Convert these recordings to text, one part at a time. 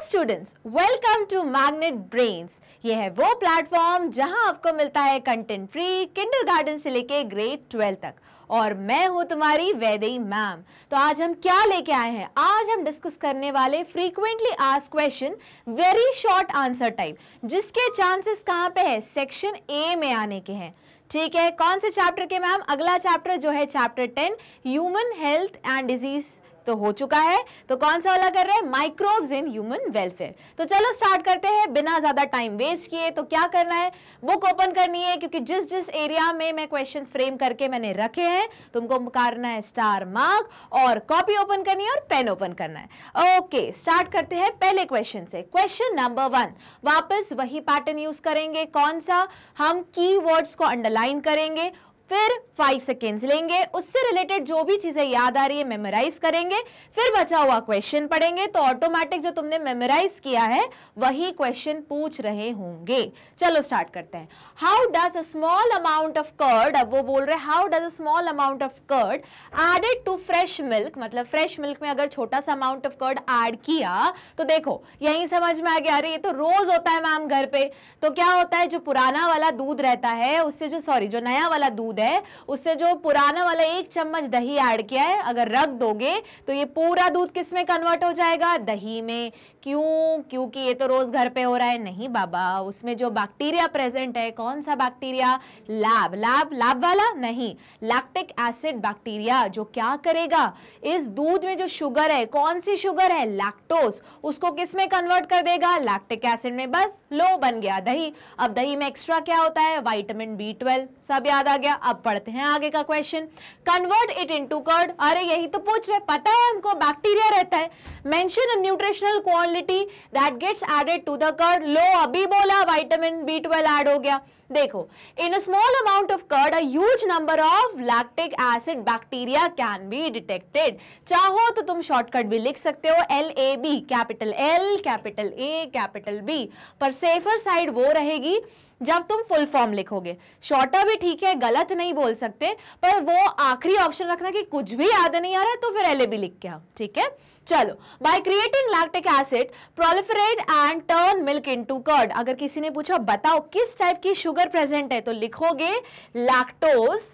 Students, welcome to Magnet Brains. ये है वो प्लेटफॉर्म जहां आपको मिलता है कंटेंट फ्री किंडरगार्टन से लेके ग्रेड 12 तक। और मैं हूं तुम्हारी वैदेही मैम। तो आज हम क्या लेके आए हैं? आज हम डिस्कस करने वाले frequently asked question, very short answer type, जिसके चांसेस कहां पे है? सेक्शन ए में आने के हैं। ठीक है, कौन से चैप्टर के मैम? अगला चैप्टर जो है chapter 10, human health and disease तो हो चुका है। तो कौन सा वाला कर रहे हैं? Microbes in human welfare. तो चलो स्टार्ट करते हैं बिना ज्यादा टाइम वेस्ट किए। तो क्या करना है? बुक ओपन करनी है, क्योंकि जिस जिस एरिया में मैं क्वेश्चंस फ्रेम करके मैंने रखे हैं तुमको करना है स्टार मार्क, और कॉपी ओपन करनी है और पेन ओपन करना है। ओके, स्टार्ट करते हैं पहले क्वेश्चन से। क्वेश्चन नंबर 1, वापस वही पैटर्न यूज करेंगे। कौन सा? हम कीवर्ड्स को अंडरलाइन करेंगे, फिर 5 सेकेंड्स लेंगे, उससे रिलेटेड जो भी चीजें याद आ रही है मेमोराइज करेंगे, फिर बचा हुआ क्वेश्चन पढ़ेंगे। तो ऑटोमेटिक जो तुमने मेमोराइज किया है वही क्वेश्चन पूछ रहे होंगे। चलो स्टार्ट करते हैं। How does a small amount of curd, अब वो बोल रहे हैं how does a small amount of curd added to fresh milk, मतलब फ्रेश मिल्क में अगर छोटा सा अमाउंट ऑफ कर्ड ऐड किया तो देखो यही समझ में आ गया। अरे ये तो रोज होता है मैम घर पे। तो क्या होता है, जो पुराना वाला दूध रहता है उससे जो नया वाला दूध है उससे जो पुराना वाला 1 चम्मच दही ऐड किया है अगर रख दोगे तो ये पूरा दूध किस में कन्वर्ट हो जाएगा? दही में। क्यों? क्योंकि ये तो रोज घर पे हो रहा है। नहीं बाबा, उसमें जो बैक्टीरिया प्रेजेंट है, कौन सा बैक्टीरिया? लैब वाला नहीं, लैक्टिक एसिड बैक्टीरिया, जो क्या करेगा इस दूध में जो शुगर है, कौन सी शुगर है? लैक्टोज, उसको किस में कन्वर्ट कर देगा? लैक्टिक एसिड में। बस लो, बन गया दही। अब दही में एक्स्ट्रा क्या होता है? Vitamin B12। सब याद आ गया। अब पढ़ते हैं आगे का question. Convert it into curd. अरे यही तो पूछ रहे, पता है हमको बैक्टीरिया रहता है। Mention a nutritional quality that gets added to the curd. लो, अभी बोला विटामिन B12 ऐड हो गया। देखो, in a small amount of curd a huge number of lactic acid bacteria can be detected. चाहो तो तुम शॉर्टकट भी लिख सकते हो, LAB, capital L capital A capital B, पर सेफर साइड वो रहेगी जब तुम फुल फॉर्म लिखोगे। शॉर्टर भी ठीक है, गलत नहीं बोल सकते, पर वो आखिरी ऑप्शन रखना कि कुछ भी याद नहीं आ रहा है तो फिर LAB लिख के आओ। ठीक है, चलो। By creating lactic acid proliferate and turn milk into curd. अगर किसी ने पूछा बताओ किस टाइप की शुगर प्रेजेंट है, तो लिखोगे lactose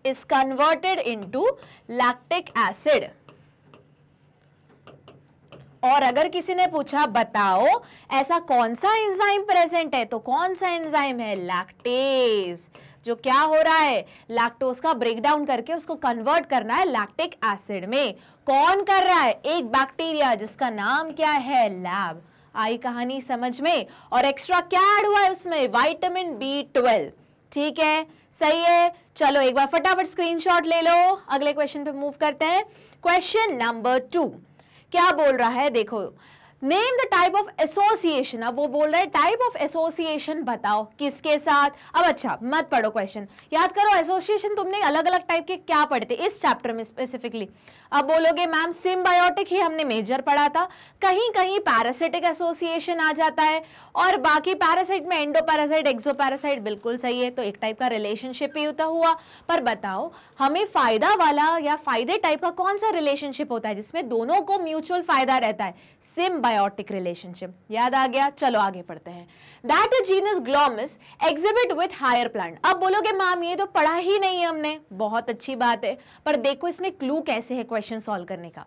is converted into lactic acid. और अगर किसी ने पूछा बताओ ऐसा कौन सा एंजाइम प्रेजेंट है, तो कौन सा एंजाइम है? लैक्टेज, जो क्या हो रहा है? लैक्टोज का ब्रेक डाउन करके उसको कन्वर्ट करना है लैक्टिक एसिड में। कौन कर रहा है? एक बैक्टीरिया जिसका नाम क्या है? लैब। आई कहानी समझ में? और एक्स्ट्रा क्या ऐड हुआ है उसमें? Vitamin B12। ठीक है, सही है। चलो एक बार फटाफट स्क्रीनशॉट ले लो, अगले क्वेश्चन पे मूव करते हैं। क्वेश्चन नंबर 2 क्या बोल रहा है? देखो, name the type of association. अब वो बोल रहा है टाइप ऑफ एसोसिएशन बताओ किसके साथ। अब अच्छा मत पढ़ो क्वेश्चन, याद करो एसोसिएशन तुमने अलग अलग टाइप के क्या पढ़े थे इस चैप्टर में स्पेसिफिकली। अब बोलोगे मैम सिम्बायोटिक ही हमने मेजर पढ़ा था, कहीं कहीं पैरासिटिक एसोसिएशन आ जाता है, और बाकी पैरासाइट में एंडोपैरासाइट, एक्सोपैरासाइट, बिल्कुल सही है। तो एक टाइप का रिलेशनशिप ही होता हुआ। पर बताओ हमें फायदा वाला या फायदे टाइप का कौन सा रिलेशनशिप होता है जिसमें दोनों को म्यूचुअल फायदा रहता है? Symbiotic relationship. याद आ गया? चलो आगे पढ़ते हैं। That a genus Glomus exhibit with higher plant. अब बोलोगे मैम ये तो पढ़ा ही नहीं है हमने। बहुत अच्छी बात है, पर देखो इसमें क्लू कैसे है क्वेश्चन सॉल्व करने का।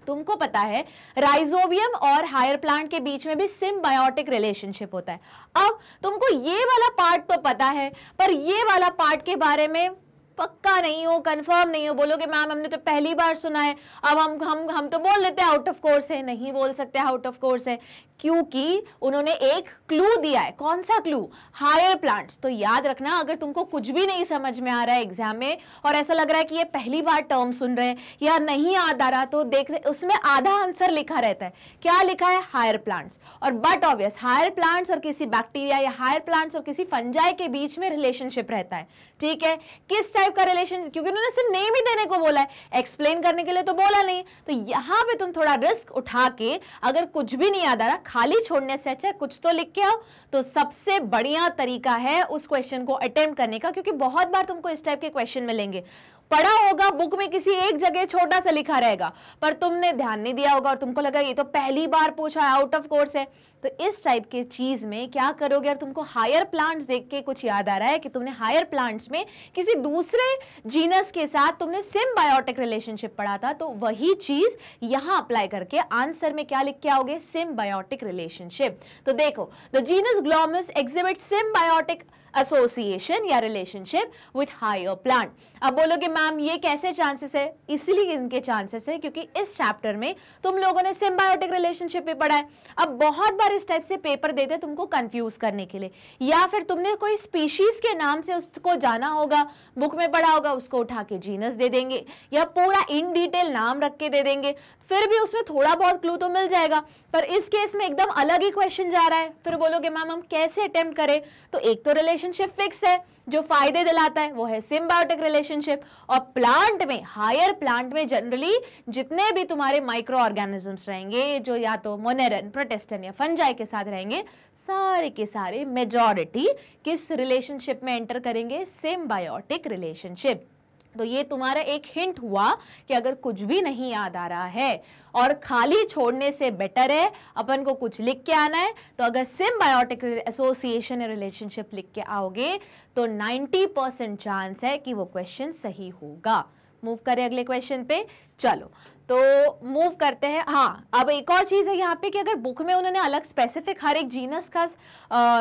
तुमको पता है राइजोबियम और हायर प्लांट के बीच में भी सिम्बायोटिक रिलेशनशिप होता है। अब तुमको ये वाला पार्ट तो पता है, पर ये वाला पार्ट के बारे में पक्का नहीं हो, कंफर्म नहीं हो। बोलोगे मैम हमने तो पहली बार सुना है। अब हम तो बोल लेते हैं आउट ऑफ कोर्स है। नहीं बोल सकते आउट ऑफ कोर्स है, क्योंकि उन्होंने एक क्लू दिया है। कौन सा क्लू? Higher plants. तो याद रखना, अगर तुमको कुछ भी नहीं समझ में आ रहा है एग्जाम में और ऐसा लग रहा है कि ये पहली बार टर्म सुन रहे हैं या नहीं याद आ रहा, तो देख उसमें आधा आंसर लिखा रहता है। क्या लिखा है? Higher plants. और बट ऑब्वियस हायर प्लांट्स और किसी बैक्टीरिया या हायर प्लांट्स और किसी फंजाई के बीच में रिलेशनशिप रहता है। ठीक है, किस टाइप का रिलेशन? क्योंकि उन्होंने सिर्फ नेम ही देने को बोला है, एक्सप्लेन करने के लिए तो बोला नहीं। तो यहां पे तुम थोड़ा रिस्क उठा के, अगर कुछ भी नहीं याद आ रहा, खाली छोड़ने से अच्छा कुछ तो लिख के आओ। तो सबसे बढ़िया तरीका है उस क्वेश्चन को अटेम्प्ट करने का, क्योंकि बहुत बार तुमको इस टाइप के क्वेश्चन मिलेंगे। पढ़ा होगा बुक में किसी एक जगह छोटा सा लिखा रहेगा, पर तुमने ध्यान नहीं दिया होगा और तुमको लगा ये तो पहली बार पूछा है, आउट ऑफ कोर्स है। तो इस टाइप के चीज में क्या करोगे, अगर तुमको हायर प्लांट्स देख के कुछ याद आ रहा है कि तुमने हायर प्लांट्स में किसी दूसरे जीनस के साथ तुमने सिम्बायोटिक रिलेशनशिप पढ़ा था, तो वही चीज यहां अप्लाई करके आंसर में क्या लिख के आओगे, सिम्बायोटिक रिलेशनशिप। तो देखो, the genus Glomus exhibit symbiotic association या रिलेशनशिप विथ हायर प्लांट। अब बोलोगे मैम ये कैसे चांसेस है, इसलिए इनके चांसेस है क्योंकि इस चैप्टर में तुम लोगों ने सिम्बायोटिक रिलेशनशिप भी पढ़ा है। अब बहुत बार इस टाइप से पेपर देते हैं तुमको कंफ्यूज करने के लिए, या फिर तुमने कोई स्पीशीज के नाम से उसको जाना होगा, बुक में पढ़ा होगा, उसको उठा के जीनस दे देंगे या पूरा इन डिटेल नाम रख के दे देंगे, फिर भी उसमें थोड़ा बहुत क्लू तो मिल जाएगा। पर इस केस में एकदम अलग ही क्वेश्चन जा रहा है, फिर बोलोगे मैम हम कैसे अटेम्प्ट करें। तो एक तो रिलेशनशिप फिक्स है जो फायदे दिलाता है, वो है सिम्बायोटिक रिलेशनशिप। और प्लांट में, हायर प्लांट में जनरली जितने भी तुम्हारे माइक्रो ऑर्गेनिजम्स रहेंगे जो या तो मोनेरन, प्रोटिस्टन या फंजाई के साथ रहेंगे, सारे के सारे मेजॉरिटी किस रिलेशनशिप में एंटर करेंगे, सिम्बायोटिक रिलेशनशिप। तो ये तुम्हारा एक हिंट हुआ कि अगर कुछ भी नहीं याद आ रहा है और खाली छोड़ने से बेटर है अपन को कुछ लिख के आना है, तो अगर सिम्बायोटिक एसोसिएशन या रिलेशनशिप लिख के आओगे तो 90% चांस है कि वो क्वेश्चन सही होगा। मूव करें अगले क्वेश्चन पे, चलो तो मूव करते हैं। हाँ, अब एक और चीज है यहाँ पे कि अगर बुक में उन्होंने अलग स्पेसिफिक हर एक जीनस का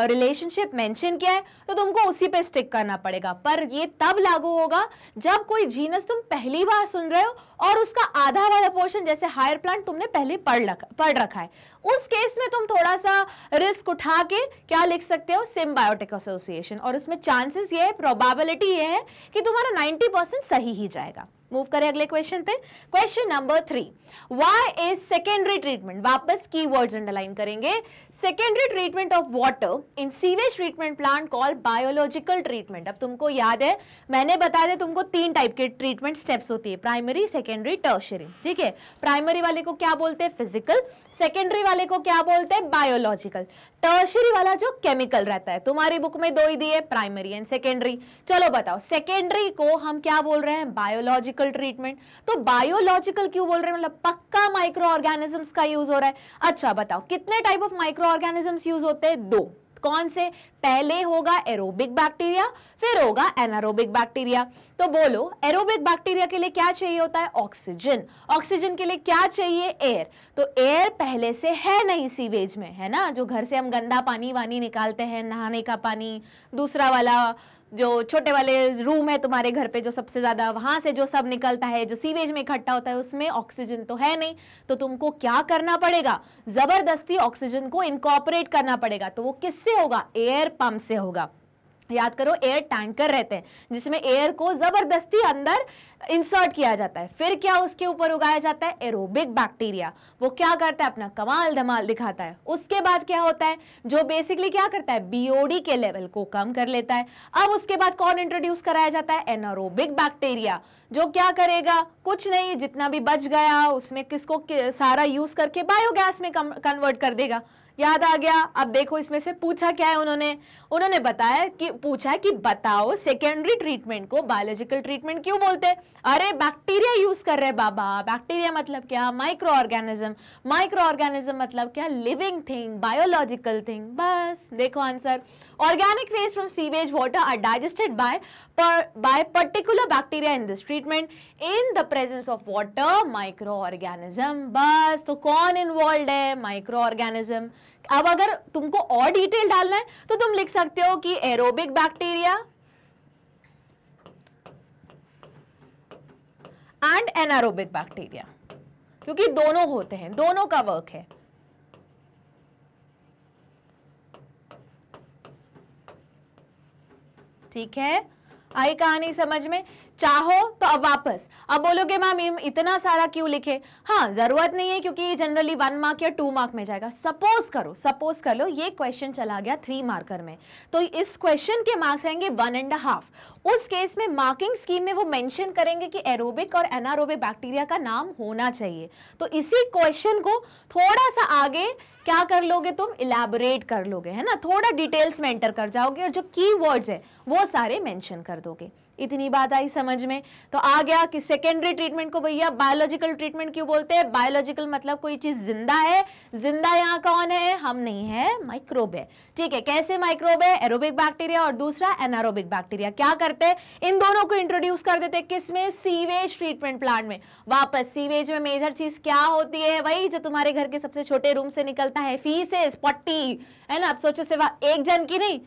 रिलेशनशिप मेंशन किया है तो तुमको उसी पे स्टिक करना पड़ेगा, पर ये तब लागू होगा जब कोई जीनस तुम पहली बार सुन रहे हो और उसका आधा वाला पोर्शन जैसे हायर प्लांट तुमने पहले पढ़ रखा है। उस केस में तुम थोड़ा सा रिस्क उठा के क्या लिख सकते हो, सिम्बायोटिक एसोसिएशन, और उसमें चांसेस ये है, प्रोबेबिलिटी ये है कि तुम्हारा 90% सही ही जाएगा। मूव करें अगले क्वेश्चन पे। Question number 3, why is secondary treatment, वापस कीवर्ड्स अंडरलाइन करेंगे, secondary treatment of water in sewage treatment plant called biological treatment. अब तुमको याद है मैंने बताया था तुमको 3 टाइप के ट्रीटमेंट स्टेप्स होती है, प्राइमरी, सेकेंडरी, टर्शियरी। ठीक है, प्राइमरी वाले को क्या बोलते हैं, फिजिकल, सेकेंडरी वाले को क्या बोलते हैं, बायोलॉजिकल, टर्शियरी वाला जो केमिकल रहता है। तुम्हारी बुक में 2 ही दिए, प्राइमरी एंड सेकेंडरी। चलो बताओ, सेकेंडरी को हम क्या बोल रहे हैं, बायोलॉजिकल ट्रीटमेंट। तो बायोलॉजिकल क्यों बोल रहे हैं, मतलब पक्का माइक्रो ऑर्गेनिजम्स का यूज हो रहा है। अच्छा बताओ कितने type of micro organisms use होते हैं, 2। कौन से, पहले होगा एरोबिक बैक्टीरिया, फिर होगा एनारोबिक बैक्टीरिया। तो बोलो एरोबिक बैक्टीरिया के लिए क्या चाहिए होता है, ऑक्सीजन। ऑक्सीजन के लिए क्या चाहिए, एयर। तो एयर पहले से है नहीं सीवेज में, है ना, जो घर से हम गंदा पानी वानी निकालते हैं, नहाने का पानी, दूसरा वाला जो छोटे वाले रूम है तुम्हारे घर पे जो सबसे ज्यादा, वहां से जो सब निकलता है जो सीवेज में इकट्ठा होता है, उसमें ऑक्सीजन तो है नहीं। तो तुमको क्या करना पड़ेगा, जबरदस्ती ऑक्सीजन को इनकॉर्पोरेट करना पड़ेगा। तो वो किससे होगा, एयर पंप से होगा। याद करो, एयर टैंकर रहते हैं जिसमें एयर को जबरदस्ती अंदर इंसर्ट किया जाता है, फिर क्या उसके ऊपर उगाया जाता है, एरोबिक बैक्टीरिया। वो क्या करता है, अपना कमाल धमाल दिखाता है। उसके बाद क्या होता है, जो बेसिकली क्या करता है, बीओडी के लेवल को कम कर लेता है। अब उसके बाद कौन इंट्रोड्यूस कराया जाता है, एनारोबिक बैक्टीरिया, जो क्या करेगा, कुछ नहीं, जितना भी बच गया उसमें किसको सारा यूज करके बायोगैस में कन्वर्ट कर देगा। याद आ गया। अब देखो इसमें से पूछा क्या है, उन्होंने बताया कि पूछा है कि बताओ सेकेंडरी ट्रीटमेंट को बायोलॉजिकल ट्रीटमेंट क्यों बोलते हैं। अरे बैक्टीरिया यूज कर रहे हैं बाबा, बैक्टीरिया मतलब क्या, माइक्रो ऑर्गेनिज्म, माइक्रो ऑर्गेनिज्म मतलब क्या, लिविंग थिंग, बायोलॉजिकल थिंग। बस देखो answer, organic waste from sewage water are digested by particular bacteria in this treatment in the presence of water, micro organism. बस, तो कौन इन्वॉल्व है, माइक्रो ऑर्गेनिज्म। अब अगर तुमको और डिटेल डालना है तो तुम लिख सकते हो कि aerobic bacteria and anaerobic bacteria, क्योंकि दोनों होते हैं, दोनों का वर्क है। ठीक है, आई कहानी समझ में। चाहो तो अब वापस, अब बोलोगे मैम इतना सारा क्यों लिखे। हाँ, जरूरत नहीं है क्योंकि जनरली 1 मार्क या 2 मार्क में जाएगा। सपोज कर लो ये क्वेश्चन चला गया 3 मार्कर में, तो इस क्वेश्चन के मार्क्स आएंगे 1.5। उस केस में मार्किंग स्कीम में वो मेंशन करेंगे कि एरोबिक और एनारोबिक बैक्टीरिया का नाम होना चाहिए। तो इसी क्वेश्चन को थोड़ा सा आगे क्या कर लोगे तुम, इलैबोरेट कर लोगे, है ना, थोड़ा डिटेल्स में एंटर कर जाओगे और जो कीवर्ड्स है वो सारे मेंशन कर दोगे। इतनी बात आई समझ में? तो आ गया कि सेकेंडरी ट्रीटमेंट को भैया बायोलॉजिकल ट्रीटमेंट क्यों बोलते हैं? बायोलॉजिकल मतलब कोई चीज जिंदा है, जिंदा यहाँ कौन है? हम नहीं है, माइक्रोब है। ठीक है, कैसे माइक्रोब है? एरोबिक बैक्टीरिया और दूसरा एनारोबिक बैक्टीरिया। क्या करते हैं? इन दोनों को इंट्रोड्यूस कर देते हैं किसमें? सीवेज ट्रीटमेंट प्लांट में। वापस सीवेज में मेजर चीज क्या होती है? वही जो तुम्हारे घर के सबसे छोटे रूम से निकलता है, फीसेस, पट्टी, है ना। अब सोचो सिर्फ एक जन की नहीं,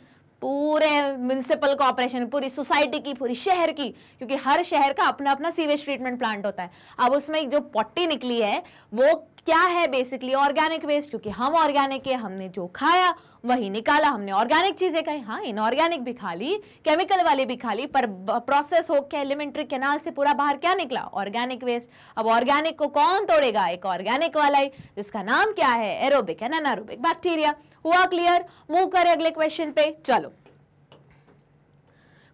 पूरे म्युनिसिपल कॉर्पोरेशन, पूरी सोसाइटी की, पूरी शहर की, क्योंकि हर शहर का अपना अपना सीवेज ट्रीटमेंट प्लांट होता है। अब उसमें जो पट्टी निकली है वो क्या है? बेसिकली ऑर्गेनिक वेस्ट, क्योंकि हम ऑर्गेनिक है, हमने जो खाया वही निकाला, हमने ऑर्गेनिक चीजें खाई। हाँ, इनऑर्गेनिक भी खा ली, केमिकल वाली भी खा ली, पर प्रोसेस हो के एलिमेंट्री कैनाल से पूरा बाहर क्या निकला? Organic waste. अब ऑर्गेनिक को कौन तोड़ेगा? एक ऑर्गेनिक वाला ही, जिसका नाम क्या है? Aerobic and anaerobic bacteria. हुआ क्लियर? मूव करें अगले क्वेश्चन पे। चलो,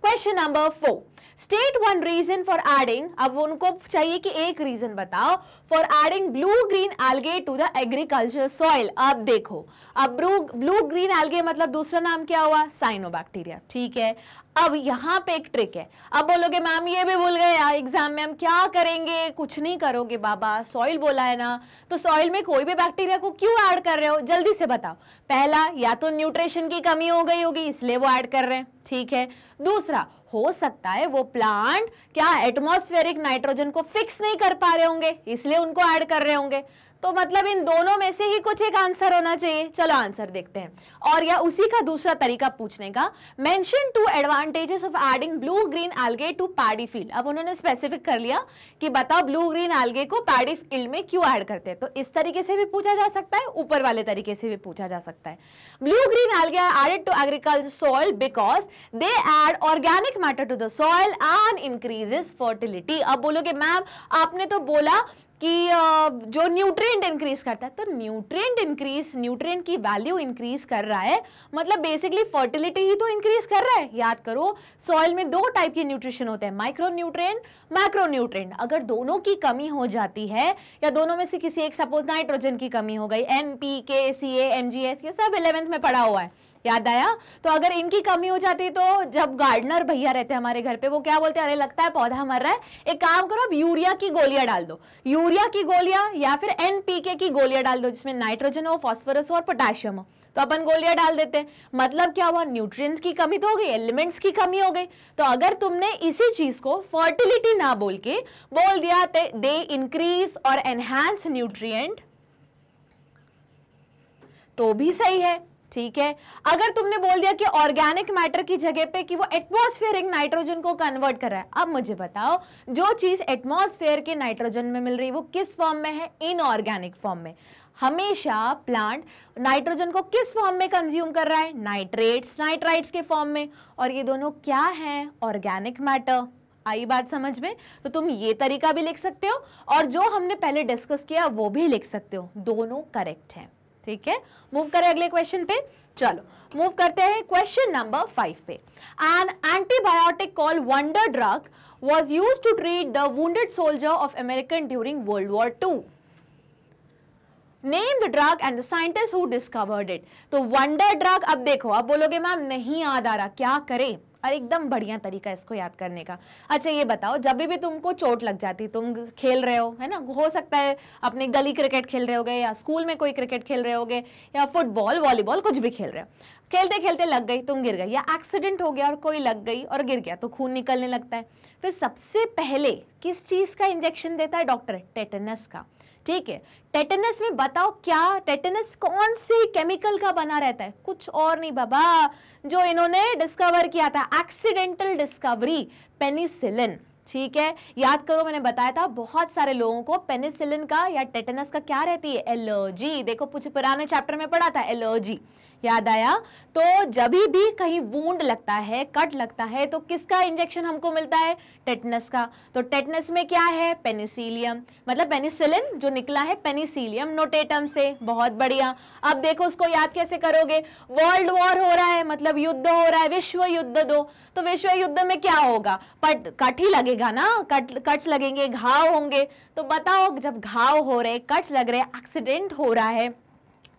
question number 4, state one reason for adding. अब उनको चाहिए कि एक रीजन बताओ for adding blue green algae to the agriculture soil. अब देखो, अब ब्लू ग्रीन एल्गे मतलब दूसरा नाम क्या हुआ? साइनोबैक्टीरिया। ठीक है, अब यहाँ पे एक ट्रिक है। अब बोलोगे मैम ये भी भूल गए यार एग्जाम में, हम क्या करेंगे? कुछ नहीं करोगे बाबा, सॉइल बोला है ना, तो सॉइल में कोई भी बैक्टीरिया को क्यों ऐड कर रहे हो? जल्दी से बताओ। पहला, या तो न्यूट्रिशन की कमी हो गई होगी इसलिए वो ऐड कर रहे हैं। ठीक है, दूसरा, हो सकता है वो प्लांट क्या एटमॉस्फेरिक नाइट्रोजन को फिक्स नहीं कर पा रहे होंगे इसलिए उनको ऐड कर रहे होंगे। तो मतलब इन दोनों में से ही कुछ एक आंसर होना चाहिए। चलो आंसर देखते हैं। और या उसी का दूसरा तरीका पूछने का, mention 2 advantages of adding blue green algae to paddy field. अब उन्होंने स्पेसिफिक कर लिया कि बताओ ब्लू ग्रीन एल्गे को पैडी फील्ड में क्यों ऐड करते हैं। तो इस तरीके से भी पूछा जा सकता है, ऊपर वाले तरीके से भी पूछा जा सकता है। Blue green algae are added to agriculture soil because they add organic matter to the soil and increases fertility. अब बोलोगे मैम आपने तो बोला कि जो न्यूट्रिएंट इंक्रीज करता है, तो न्यूट्रिएंट इंक्रीज, न्यूट्रिएंट की वैल्यू इंक्रीज कर रहा है, मतलब बेसिकली फर्टिलिटी ही तो इंक्रीज कर रहा है। याद करो, सॉइल में 2 टाइप के न्यूट्रिशन होते हैं, माइक्रो न्यूट्रिएंट, मैक्रो न्यूट्रिएंट। अगर दोनों की कमी हो जाती है या दोनों में से किसी एक, सपोज नाइट्रोजन की कमी हो गई, NPK, CA, MgS, ये सब 11th में पढ़ा हुआ है, याद आया? तो अगर इनकी कमी हो जाती तो जब गार्डनर भैया रहते हैं हमारे घर पे, वो क्या बोलते हैं? अरे लगता है पौधा मर रहा है, एक काम करो अब यूरिया की गोलियां डाल दो, यूरिया की गोलियां या फिर NPK की गोलियां डाल दो जिसमें नाइट्रोजन हो, फास्फोरस हो और पोटेशियम हो। तो अपन गोलियां डाल देते हैं, मतलब क्या हुआ? न्यूट्रिएंट्स की कमी तो हो गई, एलिमेंट्स की कमी हो गई। तो अगर तुमने इसी चीज को फर्टिलिटी ना बोल के बोल दिया दे इंक्रीज और एनहांस न्यूट्रिएंट, तो भी सही है। ठीक है, अगर तुमने बोल दिया कि ऑर्गेनिक मैटर की जगह पे कि वो एटमॉस्फेरिक नाइट्रोजन को कन्वर्ट कर रहा है, अब मुझे बताओ जो चीज एटमॉस्फेयर के नाइट्रोजन में मिल रही है वो किस फॉर्म में है? इनऑर्गेनिक फॉर्म में। हमेशा प्लांट नाइट्रोजन को किस फॉर्म में कंज्यूम कर रहा है? नाइट्रेट्स, नाइट्राइट्स के फॉर्म में, और ये दोनों क्या है? Organic matter. आई बात समझ में? तो तुम ये तरीका भी लिख सकते हो और जो हमने पहले डिस्कस किया वो भी लिख सकते हो, दोनों करेक्ट है। ठीक है, मूव करें अगले क्वेश्चन पे। चलो मूव करते हैं क्वेश्चन नंबर 5 पे। An antibiotic called wonder drug was used to treat the wounded soldier of American during World War 2। Name the drug and the scientist who discovered it. तो wonder drug, अब देखो, अब बोलोगे ma'am नहीं याद आ रहा, क्या करें? और एकदम बढ़िया तरीका इसको याद करने का। अच्छा ये बताओ, जब भी तुमको चोट लग जाती, तुम खेल रहे हो, है ना, हो सकता है अपने गली क्रिकेट खेल रहे होगे या स्कूल में कोई क्रिकेट खेल रहे होगे या फुटबॉल, वॉलीबॉल, कुछ भी खेल रहे हो, खेलते खेलते लग गई, तुम गिर गई, या एक्सीडेंट हो गया और कोई लग गई और गिर गया तो खून निकलने लगता है। फिर सबसे पहले किस चीज का इंजेक्शन देता है डॉक्टर? टेटनस का। ठीक है, टेटनस में बताओ क्या, टेटनस कौन से केमिकल का बना रहता है? कुछ और नहीं बाबा, जो इन्होंने डिस्कवर किया था, एक्सीडेंटल डिस्कवरी, पेनिसिलिन। ठीक है, याद करो मैंने बताया था बहुत सारे लोगों को पेनिसिलिन का या टेटनस का क्या रहती है? एलर्जी। देखो कुछ पुराने चैप्टर में पढ़ा था एलर्जी, याद आया? तो जब भी कहीं वूंड लगता है, कट लगता है, तो किसका इंजेक्शन हमको मिलता है? टेटनस का। तो टेटनस में क्या है? पेनिसिलियम, मतलब पेनिसिलिन जो निकला है पेनिसिलियम नोटेटम से। बहुत बढ़िया। अब देखो उसको याद कैसे करोगे? वर्ल्ड वॉर हो रहा है, मतलब युद्ध हो रहा है, विश्व युद्ध 2। तो विश्व युद्ध में क्या होगा? कट ही लगेगा ना, कट्स लगेंगे, घाव होंगे। तो बताओ जब घाव हो रहे, कट्स लग रहे, एक्सीडेंट हो रहा है,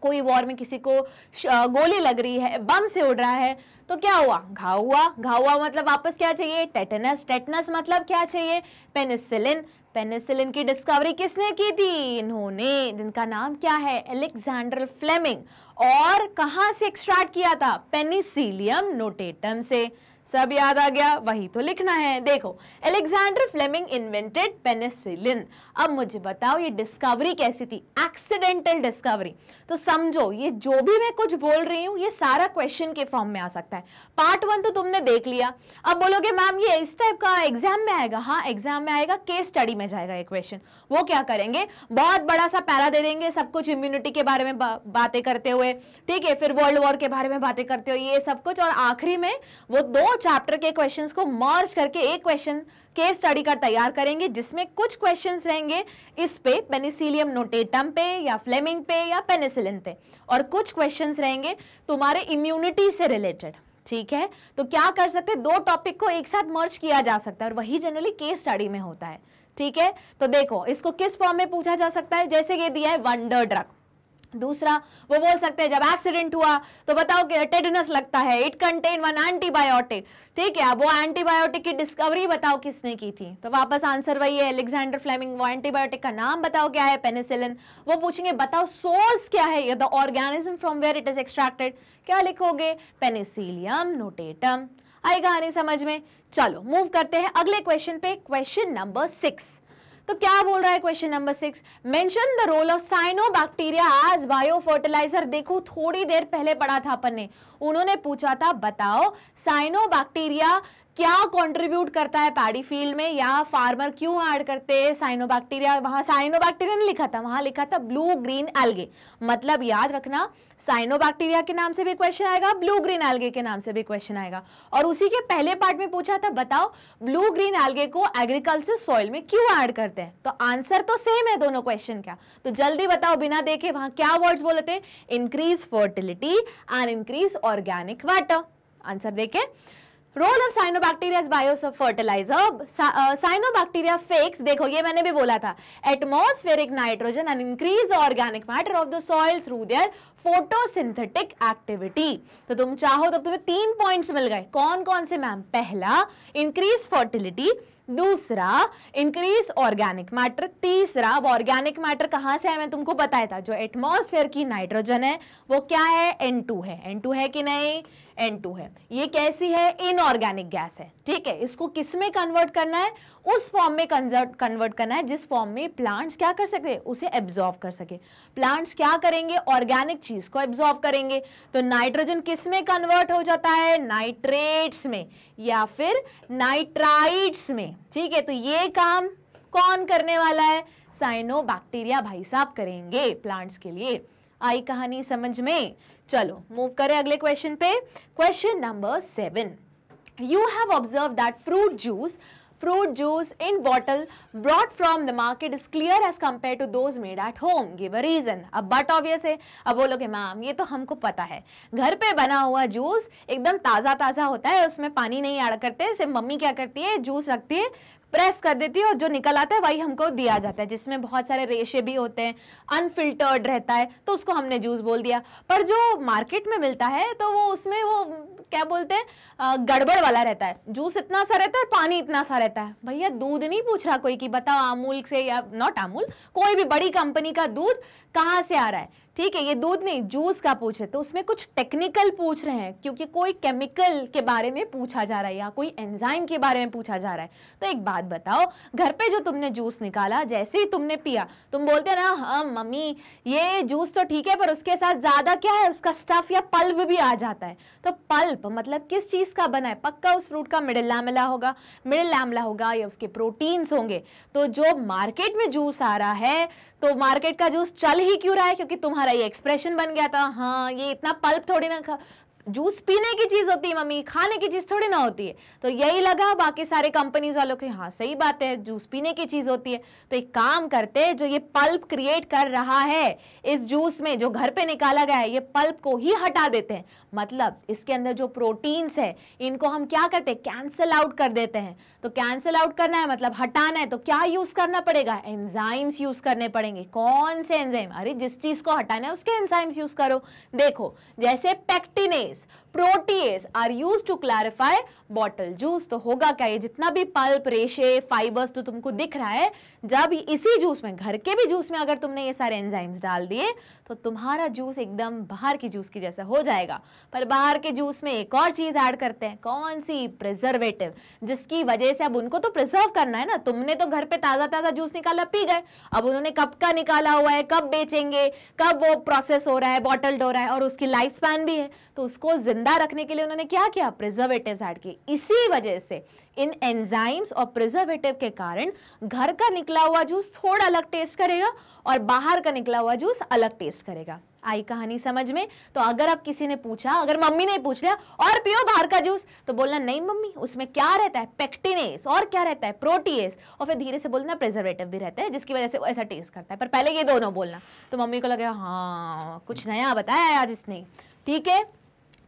कोई वॉर में किसी को गोली लग रही है, बम से उड़ रहा है, तो क्या हुआ? घाव हुआ। घाव हुआ मतलब वापस क्या चाहिए? टेटनस। टेटनस मतलब क्या चाहिए? पेनिसिलिन। पेनिसिलिन की डिस्कवरी किसने की थी? इन्होंने, जिनका नाम क्या है? Alexander Fleming. और कहां से एक्सट्रैक्ट किया था? पेनिसिलियम नोटेटम से। सब याद आ गया? वही तो लिखना है। देखो, अलेक्जेंडर फ्लेमिंग इन्वेंटेड पेनिसिलिन। अब मुझे बताओ ये डिस्कवरी कैसी थी? Accidental discovery. तो समझो, ये जो भी मैं कुछ बोल रही हूं ये सारा क्वेश्चन के फॉर्म में आ सकता है। पार्ट 1 तो तुमने देख लिया। अब बोलोगे मैम ये इस टाइप का एग्जाम में आएगा? हाँ, एग्जाम में आएगा, केस स्टडी में जाएगा ये क्वेश्चन। वो क्या करेंगे? बहुत बड़ा सा पैरा दे देंगे, सब कुछ इम्यूनिटी के बारे में बातें करते हुए, ठीक है, फिर वर्ल्ड वॉर के बारे में बातें करते हुए, ये सब कुछ, और आखिरी में वो 2 चैप्टर के क्वेश्चंस को मर्ज करके एक क्वेश्चन केस स्टडी का तैयार करेंगे, जिसमें कुछ क्वेश्चंस रहेंगे इस पे, पेनिसिलियम नोटेटम पे या फ्लेमिंग पे या पेनिसिलिन पे, और कुछ क्वेश्चंस रहेंगे तुम्हारे इम्यूनिटी से रिलेटेड। ठीक है, तो क्या कर सकते हैं? 2 टॉपिक को एक साथ मर्ज किया जा सकता है, और वही जनरली केस स्टडी में होता है। ठीक है, तो देखो इसको किस फॉर्म में पूछा जा सकता है? जैसे ये दिया है वंडर ड्रग। दूसरा वो बोल सकते हैं जब एक्सीडेंट हुआ तो बताओ कि टेटनस लगता है, इट कंटेन वन एंटीबायोटिक। ठीक है, अब वो एंटीबायोटिक की डिस्कवरी बताओ किसने की थी? तो वापस आंसर वही है, अलेक्जेंडर फ्लेमिंग। वो एंटीबायोटिक का नाम बताओ क्या है? पेनिसिलिन। वो पूछेंगे बताओ सोर्स क्या है, the organism from where it is extracted. क्या लिखोगे? Penicillium notatum. आएगा नहीं समझ में? चलो मूव करते हैं अगले क्वेश्चन पे, क्वेश्चन नंबर 6। तो क्या बोल रहा है question number 6? Mention the role of cyanobacteria as bio fertiliser. देखो थोड़ी देर पहले पढ़ा था अपन ने, उन्होंने पूछा था बताओ साइनोबैक्टीरिया क्या कंट्रीब्यूट करता है पैडी फील्ड में, या फार्मर क्यों ऐड करते हैं साइनोबैक्टीरिया। वहां साइनोबैक्टीरिया नहीं लिखा था, वहां लिखा था ब्लू ग्रीन एल्गे। मतलब याद रखना, साइनोबैक्टीरिया के नाम से भी क्वेश्चन आएगा, ब्लू ग्रीन एल्गे के नाम से भी क्वेश्चन आएगा। और उसी के पहले पार्ट में पूछा था बताओ ब्लू ग्रीन एल्गे को एग्रीकल्चर सॉइल में क्यों ऐड करते हैं। तो आंसर तो सेम है दोनों क्वेश्चन का, तो जल्दी बताओ बिना देखे वहां क्या वर्ड्स बोले थे? Increase fertility and increase organic matter. Answer देखें, role of cyanobacteria as bio fertiliser. Cyanobacteria fix, देखो ये मैंने भी बोला था, atmospheric nitrogen and increase the organic matter of the soil through their photosynthetic activity. तो तुम चाहो तो तुम्हें 3 पॉइंट्स मिल गए। कौन कौन से मैम? पहला इंक्रीज फर्टिलिटी, दूसरा इंक्रीज ऑर्गेनिक मैटर, तीसरा अब ऑर्गेनिक मैटर कहां से है मैं तुमको बताया था, जो एटमॉस्फेयर की नाइट्रोजन है वो क्या है? N2 है। N2 है कि नहीं? N2 है। ये कैसी है? इनऑर्गेनिक गैस है। ठीक है, इसको किस में कन्वर्ट करना है? उस फॉर्म में कन्वर्ट करना है जिस फॉर्म में प्लांट्स क्या कर सके? उसे एब्जॉर्ब कर सके। प्लांट्स क्या करेंगे? ऑर्गेनिक चीज को एब्जॉर्ब करेंगे। तो नाइट्रोजन किस में कन्वर्ट हो जाता है? नाइट्रेट्स में या फिर नाइट्राइट्स में। ठीक है, तो ये काम कौन करने वाला है? साइनोबैक्टीरिया भाई साहब करेंगे प्लांट्स के लिए। आई कहानी समझ में? चलो मूव करें अगले क्वेश्चन पे, question number 7। You have observe that fruit juice in bottle brought from the market is clear as compared to those made at home. Give a reason. अब but obvious है। अब बोलोगे मैम ये तो हमको पता है, घर पे बना हुआ जूस एकदम ताज़ा ताज़ा होता है, उसमें पानी नहीं ऐड करते। सिर्फ मम्मी क्या करती है, जूस रखती है, प्रेस कर देती है और जो निकल आता है वही हमको दिया जाता है, जिसमें बहुत सारे रेशे भी होते हैं, अनफिल्टर्ड रहता है, तो उसको हमने जूस बोल दिया। पर जो मार्केट में मिलता है तो वो उसमें वो क्या बोलते हैं, गड़बड़ वाला रहता है। जूस इतना सा रहता है और पानी इतना सा रहता है। भैया दूध नहीं पूछ रहा कोई कि बताओ अमूल से या नॉट अमूल, कोई भी बड़ी कंपनी का दूध कहाँ से आ रहा है। ठीक है, ये दूध नहीं जूस का पूछ रहे, तो उसमें कुछ टेक्निकल पूछ रहे हैं, क्योंकि कोई केमिकल के बारे में पूछा जा रहा है या कोई एंजाइम के बारे में पूछा जा रहा है। तो एक बात बताओ, घर पे जो तुमने जूस निकाला, जैसे ही तुमने पिया, तुम बोलते ना हाँ मम्मी ये जूस तो ठीक है पर उसके साथ ज्यादा क्या है, उसका स्टफ या पल्प भी आ जाता है। तो पल्प मतलब किस चीज का बना है? पक्का उस फ्रूट का मिडिल लैमेला होगा या उसके प्रोटीन्स होंगे। तो जो मार्केट में जूस आ रहा है, तो मार्केट का जूस चल ही क्यों रहा है? क्योंकि तुम्हारा ये एक्सप्रेशन बन गया था, हाँ ये इतना पल्प थोड़ी ना जूस पीने की चीज होती है मम्मी, खाने की चीज थोड़ी ना होती है। तो यही लगा बाकी सारे कंपनीज वालों के, हाँ सही बात है, जूस पीने की चीज होती है। तो एक काम करते हैं, जो ये पल्प क्रिएट कर रहा है इस जूस में, जो घर पे निकाला गया है, ये पल्प को ही हटा देते हैं। मतलब इसके अंदर जो प्रोटीन्स है इनको हम क्या करते हैं, कैंसल आउट कर देते हैं। तो कैंसल आउट करना है मतलब हटाना है, तो क्या यूज करना पड़ेगा, एंजाइम्स यूज करने पड़ेंगे। कौन से एंजाइम, अरे जिस चीज को हटाना है उसके एंजाइम्स यूज करो। देखो जैसे pectinase, protease are use to clarify bottle juice. तो होगा क्या, ये जितना भी पल्प, रेशे, फाइबर्स तो तुमको दिख रहा है, जब इसी जूस में, घर के भी जूस में अगर तुमने ये सारे एंजाइम्स डाल दिए तो तुम्हारा जूस एकदम बाहर की जूस की जैसा हो जाएगा। पर बाहर के जूस में एक और चीज ऐड करते हैं, कौन सी, प्रिजर्वेटिव, जिसकी वजह से अब उनको तो प्रिजर्व करना है ना। तुमने तो घर पे ताजा ताजा जूस निकाला, पी गए, अब उन्होंने कब का निकाला हुआ है, कब बेचेंगे, कब वो प्रोसेस हो रहा है, बॉटल्ड हो रहा है, और उसकी लाइफ स्पैन भी है। तो उसको जिंदा रखने के लिए उन्होंने क्या किया, प्रिजर्वेटिव्स ऐड किए। इसी वजह से इन एंजाइम्स और प्रिजर्वेटिव के कारण घर का निकला हुआ जूस थोड़ा अलग टेस्ट करेगा और बाहर का निकला हुआ जूस अलग टेस्ट करेगा। आई कहानी समझ में। तो अगर अब किसी ने पूछा, अगर मम्मी ने पूछ लिया और पियो बाहर का जूस, तो बोलना नहीं मम्मी, उसमें क्या रहता है, पेक्टिनेस, और क्या रहता है, प्रोटीएस, और फिर धीरे से बोलना प्रिजर्वेटिव भी रहता है जिसकी वजह से वो ऐसा टेस्ट करता है। पर पहले ये दोनों बोलना, तो मम्मी को लगेगा हाँ कुछ नया बताया है आज इसने। ठीक है,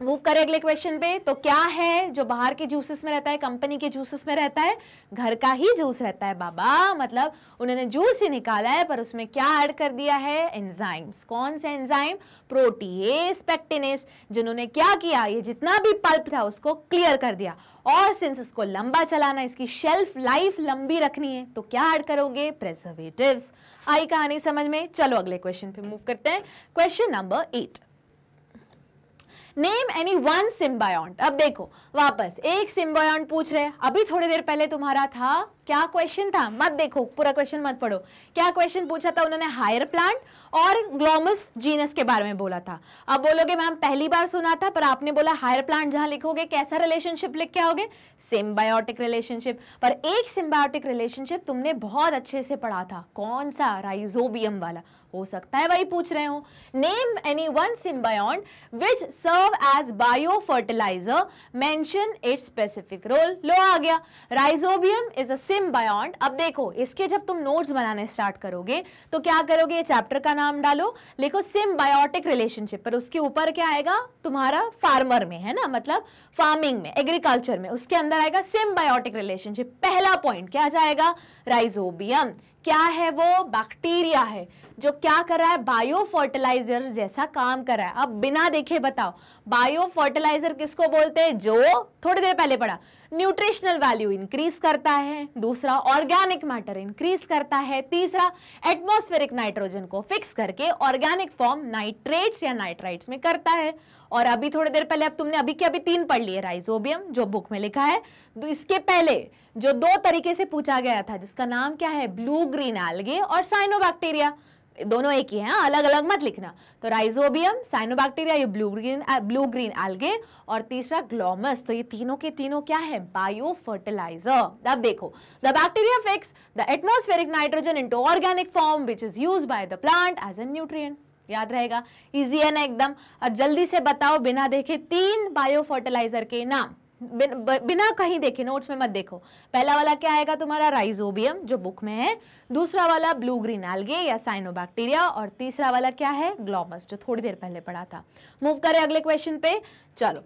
मूव करें अगले क्वेश्चन पे। तो क्या है जो बाहर के जूसेस में रहता है, कंपनी के जूसेस में रहता है, घर का ही जूस रहता है बाबा। मतलब उन्होंने जूस ही निकाला है पर उसमें क्या ऐड कर दिया है, एंजाइम्स। कौन से एंजाइम, प्रोटीएस, पेक्टिनेस, जिन्होंने क्या किया, ये जितना भी पल्प था उसको क्लियर कर दिया। और सिंस इसको लंबा चलाना, इसकी शेल्फ लाइफ लंबी रखनी है, तो क्या ऐड करोगे, प्रिजर्वेटिव्स। आई कहानी समझ में। चलो अगले क्वेश्चन पे मूव करते हैं। Question number 8, name any one symbiont. अब देखो वापस एक सिम्बायोंट पूछ रहे हैं। अभी थोड़ी देर पहले तुम्हारा था, क्या क्वेश्चन था, मत देखो पूरा क्वेश्चन मत पढ़ो, क्या क्वेश्चन पूछा था उन्होंने, हायर प्लांट और ग्लोमस जीनस के बारे में बोला था। अब बोलोगे मैम पहली बार सुना था, पर आपने बोला हायर प्लांट जहां लिखोगे कैसा रिलेशनशिप लिख के आओगे, सिम्बायोटिक रिलेशनशिप। पर एक सिम्बायोटिक रिलेशनशिप तुमने बहुत अच्छे से पढ़ा था, कौन सा, राइजोबियम वाला। हो सकता है वही पूछ रहे हो। Name any one symbiont which serve as bio fertiliser, mention its specific role. लो आ गया, राइजोबियम इज अ सिम्बायोंट। अब देखो इसके जब तुम नोट्स बनाने स्टार्ट करोगे तो क्या करोगे, चैप्टर का नाम डालो, लिखो सिम्बायोटिक रिलेशनशिप, पर उसके ऊपर क्या आएगा तुम्हारा, फार्मर में है ना, मतलब फार्मिंग में, एग्रीकल्चर में, उसके अंदर आएगा सिम्बायोटिक रिलेशनशिप। पहला पॉइंट क्या जाएगा, राइजोबियम क्या है, वो बैक्टीरिया है जो क्या कर रहा है, बायो फर्टिलाइजर जैसा काम कर रहा है। अब बिना देखे बताओ, बायो फर्टिलाइजर किसको बोलते हैं, जो थोड़ी देर पहले पढ़ा, न्यूट्रिशनल वैल्यू इंक्रीज करता है, दूसरा ऑर्गेनिक मैटर इंक्रीज करता है, तीसरा एटमॉस्फेरिक नाइट्रोजन को फिक्स करके ऑर्गेनिक फॉर्म नाइट्रेट्स या नाइट्राइट्स में करता है। और अभी थोड़ी देर पहले, अब तुमने अभी के अभी 3 पढ़ लिए, राइजोबियम जो बुक में लिखा है, तो इसके पहले जो 2 तरीके से पूछा गया था जिसका नाम क्या है, ब्लू ग्रीन एल्गे और साइनोबैक्टीरिया, दोनों एक ही हैं, अलग अलग मत लिखना। तो राइजोबियम, साइनोबैक्टीरिया, ये ब्लू ग्रीन एल्गे, और तीसरा ग्लोमस। तो ये तीनों के तीनों क्या है, बायो फर्टिलाइजर। अब देखो, the bacteria fix the atmospheric nitrogen into organic form which is used by the plant as a nutrient. याद रहेगा, इजी है ना एकदम। अब जल्दी से बताओ बिना देखे 3 बायो फर्टिलाइजर के नाम, बिना कहीं देखे, नोट्स में मत देखो। पहला वाला क्या आएगा तुम्हारा, राइजोबियम जो बुक में है, दूसरा वाला ब्लू ग्रीन एल्गे या साइनोबैक्टीरिया, और तीसरा वाला क्या है, ग्लोमस जो थोड़ी देर पहले पढ़ा था। मूव करें अगले क्वेश्चन पे। चलो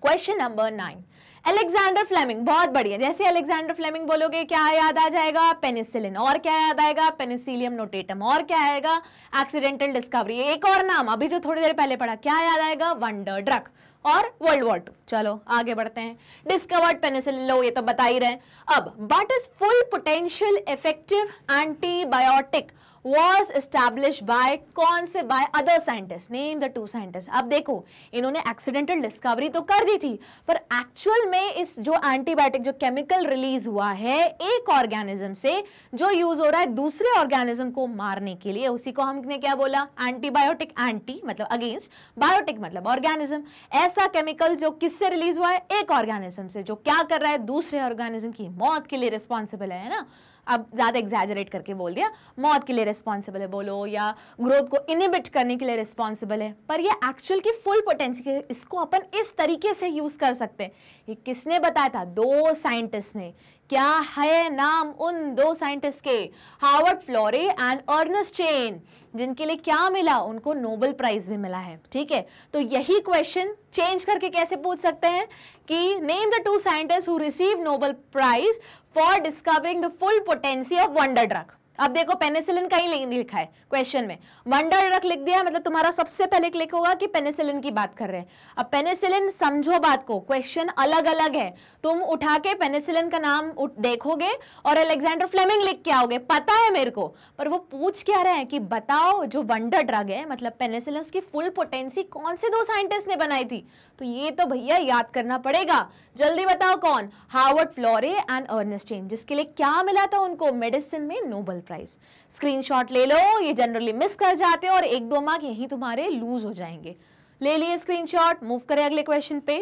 क्वेश्चन नंबर 9, अलेक्जेंडर फ्लेमिंग। बहुत बढ़िया, जैसे अलेक्जेंडर फ्लेमिंग बोलोगे क्या याद आ जाएगा, पेनिसिलिन, और क्या याद आएगा, पेनिसिलियम नोटेटम, और क्या आएगा, एक्सीडेंटल डिस्कवरी। एक और नाम अभी जो थोड़ी देर पहले पढ़ा, क्या याद आएगा, वंडर ड्रग और वर्ल्ड वॉर 2। चलो आगे बढ़ते हैं। डिस्कवर्ड पेनिसिलिन, लो ये तो बता ही रहे। अब what is full potential effective antibiotic was established by, कौन से, by other scientists, name the 2 scientists। अब देखो इन्होंने एक्सीडेंटल डिस्कवरी तो कर दी थी, पर एक्चुअल में इस जो एंटीबायोटिक जो केमिकल रिलीज हुआ है एक ऑर्गेनिज्म से, जो यूज हो रहा है दूसरे ऑर्गेनिज्म को मारने के लिए, उसी को हमने क्या बोला, एंटीबायोटिक। एंटी मतलब अगेंस्ट, बायोटिक मतलब ऑर्गेनिज्म। ऐसा केमिकल जो किससे रिलीज हुआ है, एक ऑर्गेनिज्म से, जो क्या कर रहा है, दूसरे ऑर्गेनिज्म की मौत के लिए रिस्पॉन्सिबल है ना। अब ज्यादा एग्जैजरेट करके बोल दिया, मौत के लिए रिस्पॉन्सिबल है बोलो, या ग्रोथ को इनहिबिट करने के लिए रिस्पॉन्सिबल है, पर ये एक्चुअल की फुल पोटेंशियल, इसको अपन इस तरीके से यूज कर सकते हैं। ये किसने बताया था? 2 साइंटिस्ट ने। क्या है नाम उन 2 साइंटिस्ट के? Howard Florey and Ernest Chain, जिनके लिए क्या मिला? उनको नोबेल प्राइज भी मिला है। ठीक है, तो यही क्वेश्चन चेंज करके कैसे पूछ सकते हैं कि name the 2 scientist who receive Nobel Prize for discovering the full potency of wonder drug. अब देखो पेनिसिलिन कहीं नहीं लिखा है क्वेश्चन में, वंडर ड्रग लिख दिया, मतलब तुम्हारा सबसे पहले क्लिक होगा कि पेनिसिलिन की बात कर रहे हैं। अब पेनिसिलिन, समझो बात को, क्वेश्चन अलग अलग है। तुम उठा के पेनिसिलिन का नाम देखोगे और अलेक्जेंडर फ्लेमिंग लिख के आओगे, पता है मेरे को, पर वो पूछ क्या रहे हैं कि बताओ जो वंडर ड्रग है मतलब पेनिसिलिन, उसकी फुल पोटेंसी कौन से 2 साइंटिस्ट ने बनाई थी? तो ये तो भैया याद करना पड़ेगा। जल्दी बताओ कौन? Howard Florey and Ernest Chain, जिसके लिए क्या मिला था उनको? मेडिसिन में नोबेल प्राइज। स्क्रीनशॉट ले लो, ये जनरली मिस कर जाते हैं और 1-2 मार्क यही तुम्हारे लूज हो जाएंगे। ले लिए स्क्रीनशॉट, मूव करें अगले क्वेश्चन पे।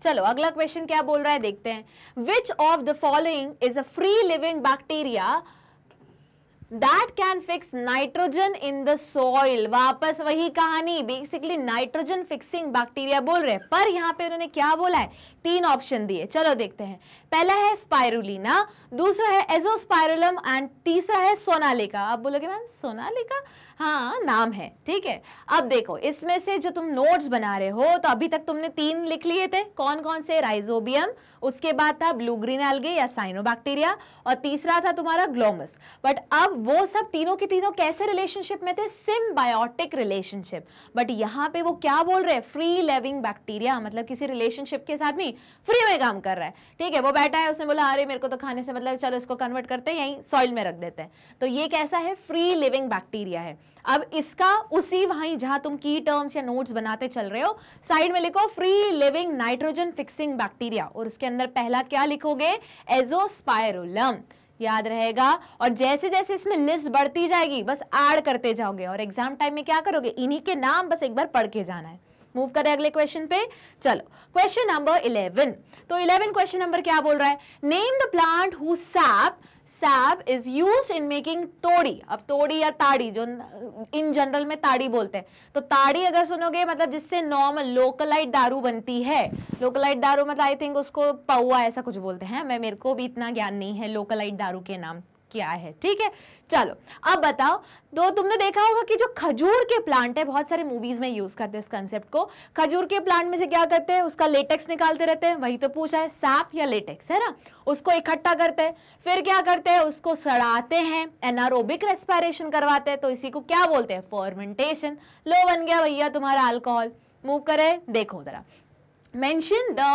चलो अगला क्वेश्चन क्या बोल रहा है देखते हैं। विच of the following is a free living bacteria that can fix nitrogen in the soil? वापस वही कहानी, बेसिकली नाइट्रोजन फिक्सिंग बैक्टीरिया बोल रहे हैं, पर यहाँ पे उन्होंने क्या बोला है? 3 ऑप्शन दिए, चलो देखते हैं। पहला है स्पाइरुलिना, दूसरा है एजोस्पाइरुलम एंड तीसरा है सोनालिका। आप बोलोगे मैम सोनालिका, हाँ नाम है, ठीक है। अब देखो इसमें से जो तुम नोट्स बना रहे हो, तो अभी तक तुमने 3 लिख लिए थे, कौन कौन से? राइजोबियम, उसके बाद था ब्लू ग्रीन एल्गे या साइनोबैक्टीरिया, और तीसरा था तुम्हारा ग्लोमस। बट अब वो सब तीनों के तीनों कैसे रिलेशनशिप में थे? Symbiotic relationship. बट यहाँ पे वो क्या बोल रहे हैं? फ्री लिविंग बैक्टीरिया, मतलब किसी रिलेशनशिप के साथ नहीं, फ्री में काम कर रहा है। ठीक है, वो बैठा है, उसने बोला अरे मेरे को तो खाने से मतलब, चलो इसको कन्वर्ट करते हैं, यहीं सॉइल में रख देते हैं। तो ये कैसा है? फ्री लिविंग बैक्टीरिया है। अब इसका उसी वहीं जहां तुम की टर्म्स या नोट्स बनाते चल रहे हो, साइड में लिखो free living nitrogen fixing bacteria, और उसके अंदर पहला क्या लिखोगे? एजोस्पाइरुलम, याद रहेगा। और जैसे जैसे इसमें लिस्ट बढ़ती जाएगी बस ऐड करते जाओगे, और एग्जाम टाइम में क्या करोगे? इन्हीं के नाम बस एक बार पढ़ के जाना है। मूव करें अगले क्वेश्चन पे। चलो क्वेश्चन नंबर 11। तो 11 क्वेश्चन नंबर क्या बोल रहा है? Name the plant who sap is used in making तोड़ी। अब तोड़ी या ताड़ी, जो इन जनरल में ताड़ी बोलते हैं, तो ताड़ी अगर सुनोगे मतलब जिससे नॉर्मल लोकलाइट दारू बनती है। लोकलाइट दारू मतलब आई थिंक उसको पौआ ऐसा कुछ बोलते हैं, मेरे को भी इतना ज्ञान नहीं है लोकलाइट दारू के नाम क्या है। ठीक है, चलो अब बताओ। तो तुमने देखा होगा कि जो खजूर के प्लांट है, बहुत सारे मूवीज में यूज करते हैं इस कंसेप्ट को। खजूर के प्लांट में से क्या करते हैं? उसका लेटेक्स निकालते रहते हैं, वही तो पूछा है, सैप या लेटेक्स, है ना। उसको इकट्ठा करते हैं, फिर क्या करते हैं? उसको सड़ाते हैं, एनारोबिक रेस्पिरेशन करवाते हैं, तो इसी को क्या बोलते हैं? फर्मेंटेशन। लो बन गया भैया तुम्हारा अल्कोहल। मूव करे, देखो जरा। Mention the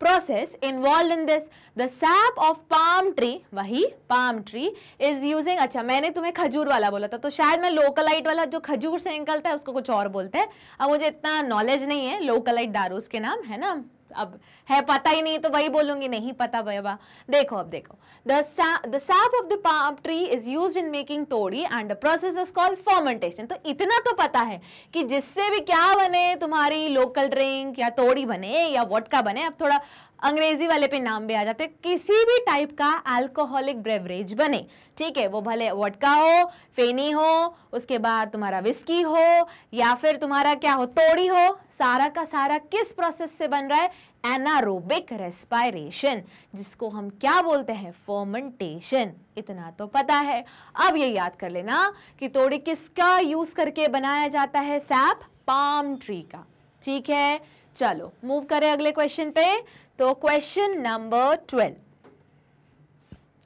process involved in this. The sap of palm tree, वही palm tree is using, अच्छा मैंने तुम्हें खजूर वाला बोला था, तो शायद मैं लोकलाइट वाला जो खजूर से निकलता है उसको कुछ और बोलते हैं। अब मुझे इतना नॉलेज नहीं है, लोकलाइट दारू उसके नाम है ना, अब है पता ही नहीं तो वही बोलूंगी, नहीं पता बाबा। देखो अब देखो, the sap of the palm tree is used in making तोड़ी and the process is called fermentation। तो इतना तो पता है कि जिससे भी क्या बने, तुम्हारी लोकल ड्रिंक या तोड़ी बने या वोडका बने, अब थोड़ा अंग्रेजी वाले पे नाम भी आ जाते, किसी भी टाइप का अल्कोहलिक ब्रेवरेज बने, ठीक है, वो भले वोडका हो, फेनी हो, उसके बाद तुम्हारा विस्की हो, या फिर तुम्हारा क्या हो, तोड़ी हो, सारा का सारा किस प्रोसेस से बन रहा है? एनारोबिक रेस्पिरेशन, जिसको हम क्या बोलते हैं? फर्मेंटेशन। इतना तो पता है। अब ये याद कर लेना कि तोड़ी किसका यूज करके बनाया जाता है? सैप पाम ट्री का। ठीक है, चलो मूव करें अगले क्वेश्चन पे। तो question number 12।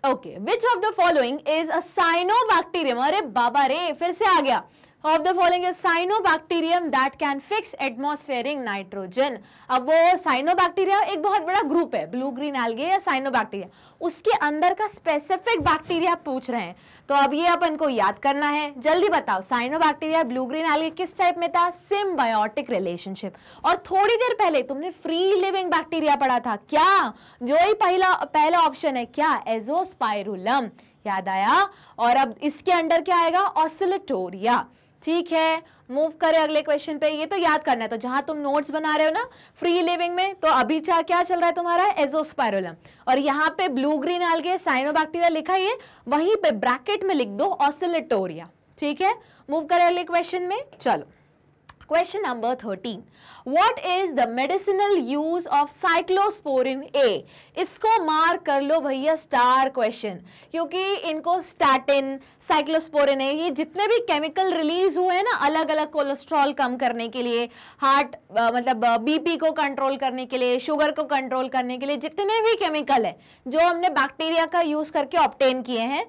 Okay, which of the following is a cyanobacterium? अरे बाबा रे, फिर से आ गया। Of the following is cyanobacterium that can fix atmospheric nitrogen। अब वो साइनोबैक्टीरिया एक बहुत बड़ा ग्रुप है, ब्लू ग्रीन एल्गे या साइनोबैक्टीरिया, उसके अंदर का स्पेसिफिक बैक्टीरिया पूछ रहे हैं, तो अब ये अपन को याद करना है। जल्दी बताओ, साइनोबैक्टीरिया ब्लू ग्रीन एल्गे किस टाइप में था? Symbiotic relationship. और थोड़ी देर पहले तुमने फ्री लिविंग बैक्टीरिया पढ़ा था, क्या? जो ही पहला ऑप्शन है क्या? एजोस्पाइरुलम, याद आया। और अब इसके अंडर क्या आएगा? ऑसिलेटोरिया। ठीक है, मूव करें अगले क्वेश्चन पे। ये तो याद करना है, तो जहां तुम नोट्स बना रहे हो ना फ्री लिविंग में, तो अभी क्या चल रहा है तुम्हारा एजोस्पाइरोलम, और यहाँ पे ब्लू ग्रीन algae साइनोबैक्टीरिया लिखा ही है, वहीं पे ब्रैकेट में लिख दो ऑसिलेटोरिया। ठीक है, मूव करें अगले क्वेश्चन में। चलो question number 13, what is the medicinal use of cyclosporin A? इसको मार्क कर लो भैया स्टार क्वेश्चन, क्योंकि इनको स्टैटिन, साइक्लोस्पोरिन ए, ये जितने भी केमिकल रिलीज हुए हैं ना अलग अलग कोलेस्ट्रॉल कम करने के लिए, हार्ट मतलब बीपी को कंट्रोल करने के लिए, शुगर को कंट्रोल करने के लिए, जितने भी केमिकल है जो हमने बैक्टीरिया का यूज करके ऑब्टेन किए हैं,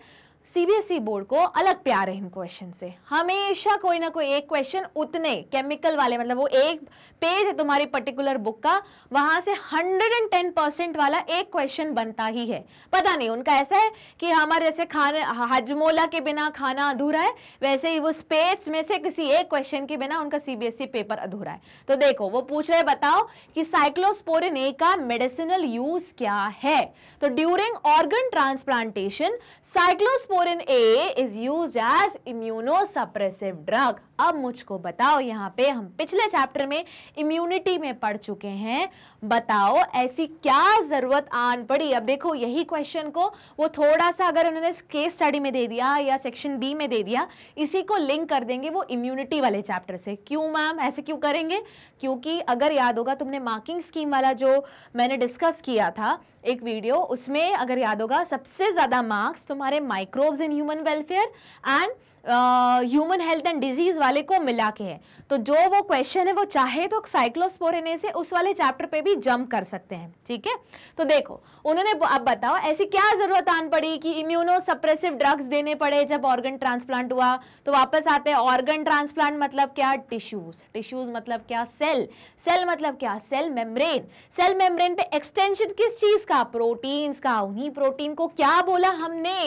सीबीएसई बोर्ड को अलग प्यार है इन क्वेश्चन से। हमेशा कोई ना कोई एक क्वेश्चन उतने केमिकल वाले, मतलब वो एक पेज है तुम्हारी पर्टिकुलर बुक का, वहां से 110% वाला एक क्वेश्चन बनता ही है। पता नहीं उनका ऐसा है कि हमारे जैसे खाने हजमोला के बिना खाना अधूरा है, वैसे ही वो पेज में से किसी एक क्वेश्चन के बिना उनका सीबीएसई पेपर अधूरा है। तो देखो वो पूछ रहे बताओ कि साइक्लोस्पोरिन ए का मेडिसिनल यूज क्या है। तो during organ transplantation cyclosporin A is used as immunosuppressive drug. अब मुझको बताओ, यहाँ पे हम पिछले चैप्टर में इम्यूनिटी में पढ़ चुके हैं, बताओ ऐसी क्या जरूरत आन पड़ी। अब देखो यही क्वेश्चन को वो थोड़ा सा अगर उन्होंने केस स्टडी में दे दिया या सेक्शन बी में दे दिया, इसी को लिंक कर देंगे वो इम्यूनिटी वाले चैप्टर से। क्यों मैम ऐसे क्यों करेंगे? क्योंकि अगर याद होगा तुमने मार्किंग स्कीम वाला जो मैंने डिस्कस किया था एक वीडियो, उसमें अगर याद होगा सबसे ज्यादा मार्क्स तुम्हारे microbes in human welfare and human health and disease वाले को मिला के है। तो जो वो क्वेश्चन है वो चाहे तो साइक्लोस्पोरिन ए से उस वाले चैप्टर पे भी जंप कर सकते हैं। ठीक है, तो देखो उन्होंने अब बताओ ऐसी क्या जरूरत आन पड़ी कि इम्यूनोसप्रेसिव ड्रग्स देने पड़े जब ऑर्गन ट्रांसप्लांट हुआ। तो वापस आते हैं, ऑर्गन ट्रांसप्लांट मतलब क्या? टिश्यूज। टिश्यूज मतलब क्या? सेल। सेल मतलब क्या? Cell membrane. सेल मेम्ब्रेन पे एक्सटेंशन किस चीज का? प्रोटीन्स का। उन्हीं प्रोटीन को क्या बोला हमने?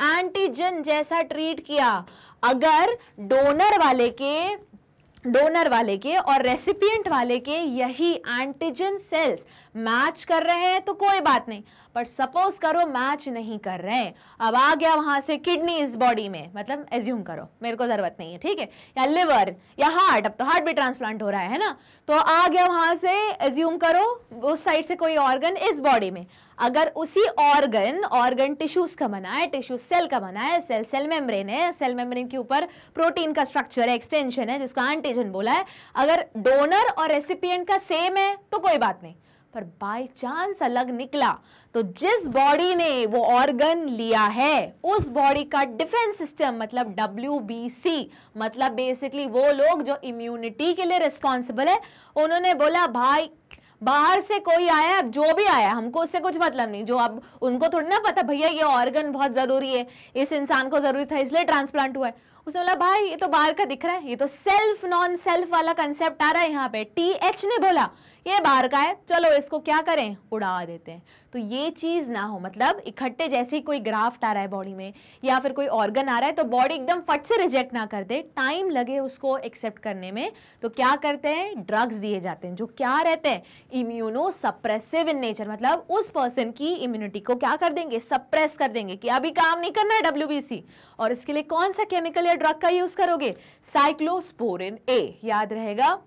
एंटीजन जैसा ट्रीट किया। अगर डोनर वाले के और रेसिपिएंट वाले के यही एंटीजन सेल्स मैच कर रहे हैं तो कोई बात नहीं, पर सपोज करो मैच नहीं कर रहे हैं, अब आ गया वहां से किडनी इस बॉडी में, मतलब एज्यूम करो मेरे को जरूरत नहीं है, ठीक है, या लिवर या हार्ट, अब तो हार्ट भी ट्रांसप्लांट हो रहा है ना, तो आ गया वहां से, एज्यूम करो उस साइड से कोई ऑर्गन इस बॉडी में, अगर उसी ऑर्गन टिश्यूज का बना है, टिश्यू सेल का बना है, सेल मेम्ब्रेन है, सेल मेम्ब्रेन के ऊपर प्रोटीन का स्ट्रक्चर है, एक्सटेंशन है जिसको एंटीजन बोला है, अगर डोनर और रेसिपिएंट का सेम है तो कोई बात नहीं, पर बाय चांस अलग निकला तो जिस बॉडी ने वो ऑर्गन लिया है उस बॉडी का डिफेंस सिस्टम, मतलब WBC, मतलब बेसिकली वो लोग जो इम्यूनिटी के लिए रिस्पॉन्सिबल है, उन्होंने बोला भाई बाहर से कोई आया, अब जो भी आया हमको उससे कुछ मतलब नहीं, जो अब उनको थोड़ी ना पता भैया ये ऑर्गन बहुत जरूरी है, इस इंसान को जरूरी था इसलिए ट्रांसप्लांट हुआ है, उसने बोला भाई ये तो बाहर का दिख रहा है, ये तो सेल्फ नॉन सेल्फ वाला कंसेप्ट आ रहा है यहाँ पे, TH ने बोला ये बाहर का है, चलो इसको क्या करें, उड़ा देते हैं। तो ये चीज ना हो, मतलब इकट्ठे जैसे ही कोई ग्राफ्ट आ रहा है बॉडी में या फिर कोई ऑर्गन आ रहा है तो बॉडी एकदम फट से रिजेक्ट ना कर दे, टाइम लगे उसको एक्सेप्ट करने में, तो क्या करते हैं, ड्रग्स दिए जाते हैं जो क्या रहते हैं, इम्यूनो सप्रेसिव इन नेचर, मतलब उस पर्सन की इम्यूनिटी को क्या कर देंगे, सप्रेस कर देंगे कि अभी काम नहीं करना है WBC, और इसके लिए कौन सा केमिकल या ड्रग का यूज करोगे, साइक्लोस्पोरिन A, याद रहेगा,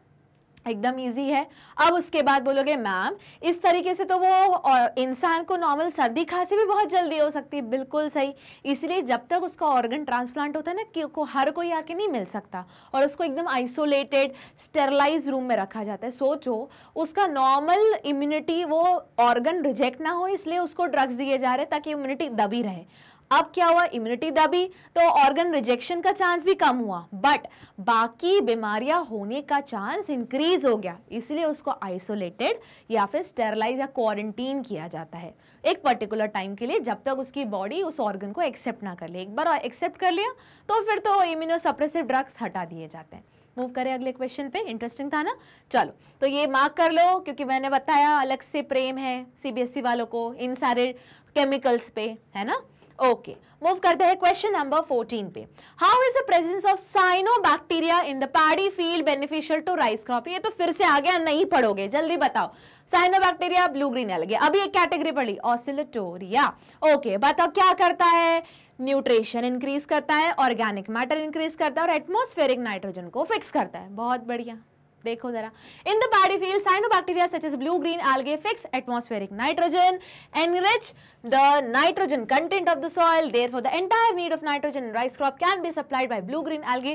एकदम इजी है। अब उसके बाद बोलोगे मैम इस तरीके से तो वो इंसान को नॉर्मल सर्दी खांसी भी बहुत जल्दी हो सकती है, बिल्कुल सही, इसलिए जब तक उसका ऑर्गन ट्रांसप्लांट होता है ना कि हर कोई आके नहीं मिल सकता और उसको एकदम आइसोलेटेड स्टेरलाइज रूम में रखा जाता है। सोचो उसका नॉर्मल इम्यूनिटी, वो ऑर्गन रिजेक्ट ना हो इसलिए उसको ड्रग्स दिए जा रहे हैं ताकि इम्यूनिटी दबी रहे। अब क्या हुआ, इम्यूनिटी दबी तो ऑर्गन रिजेक्शन का चांस भी कम हुआ, बट बाकी बीमारियां होने का चांस इंक्रीज हो गया, इसलिए उसको आइसोलेटेड या फिर स्टेरलाइज या क्वारंटीन किया जाता है एक पर्टिकुलर टाइम के लिए, जब तक उसकी बॉडी उस ऑर्गन को एक्सेप्ट ना कर ले। एक बार एक्सेप्ट कर लिया तो फिर तो इम्यूनोसप्रेसिव ड्रग्स हटा दिए जाते हैं। मूव करें अगले क्वेश्चन पे, इंटरेस्टिंग था ना, चलो तो ये मार्क कर लो क्योंकि मैंने बताया अलग से प्रेम है CBSE वालों को इन सारे केमिकल्स पे, है ना। ओके, मूव करते हैं क्वेश्चन नंबर 14 पे। How is the presence of cyanobacteria in the paddy field beneficial to rice crop? ये तो फिर से आ गया, नहीं पढ़ोगे, जल्दी बताओ। साइनोबैक्टीरिया ब्लू ग्रीन अलगे, अभी एक कैटेगरी पढ़ी, ऑसिलेटोरिया। ओके, बताओ क्या करता है, न्यूट्रिशन इंक्रीज करता है, ऑर्गेनिक मैटर इंक्रीज करता है और एटमॉस्फेरिक नाइट्रोजन को फिक्स करता है। बहुत बढ़िया, देखो जरा, in the paddy field cyanobacteria such as blue green algae fix atmospheric nitrogen, enrich the nitrogen content of the soil, therefore the entire need of nitrogen in rice crop can be supplied by blue green algae,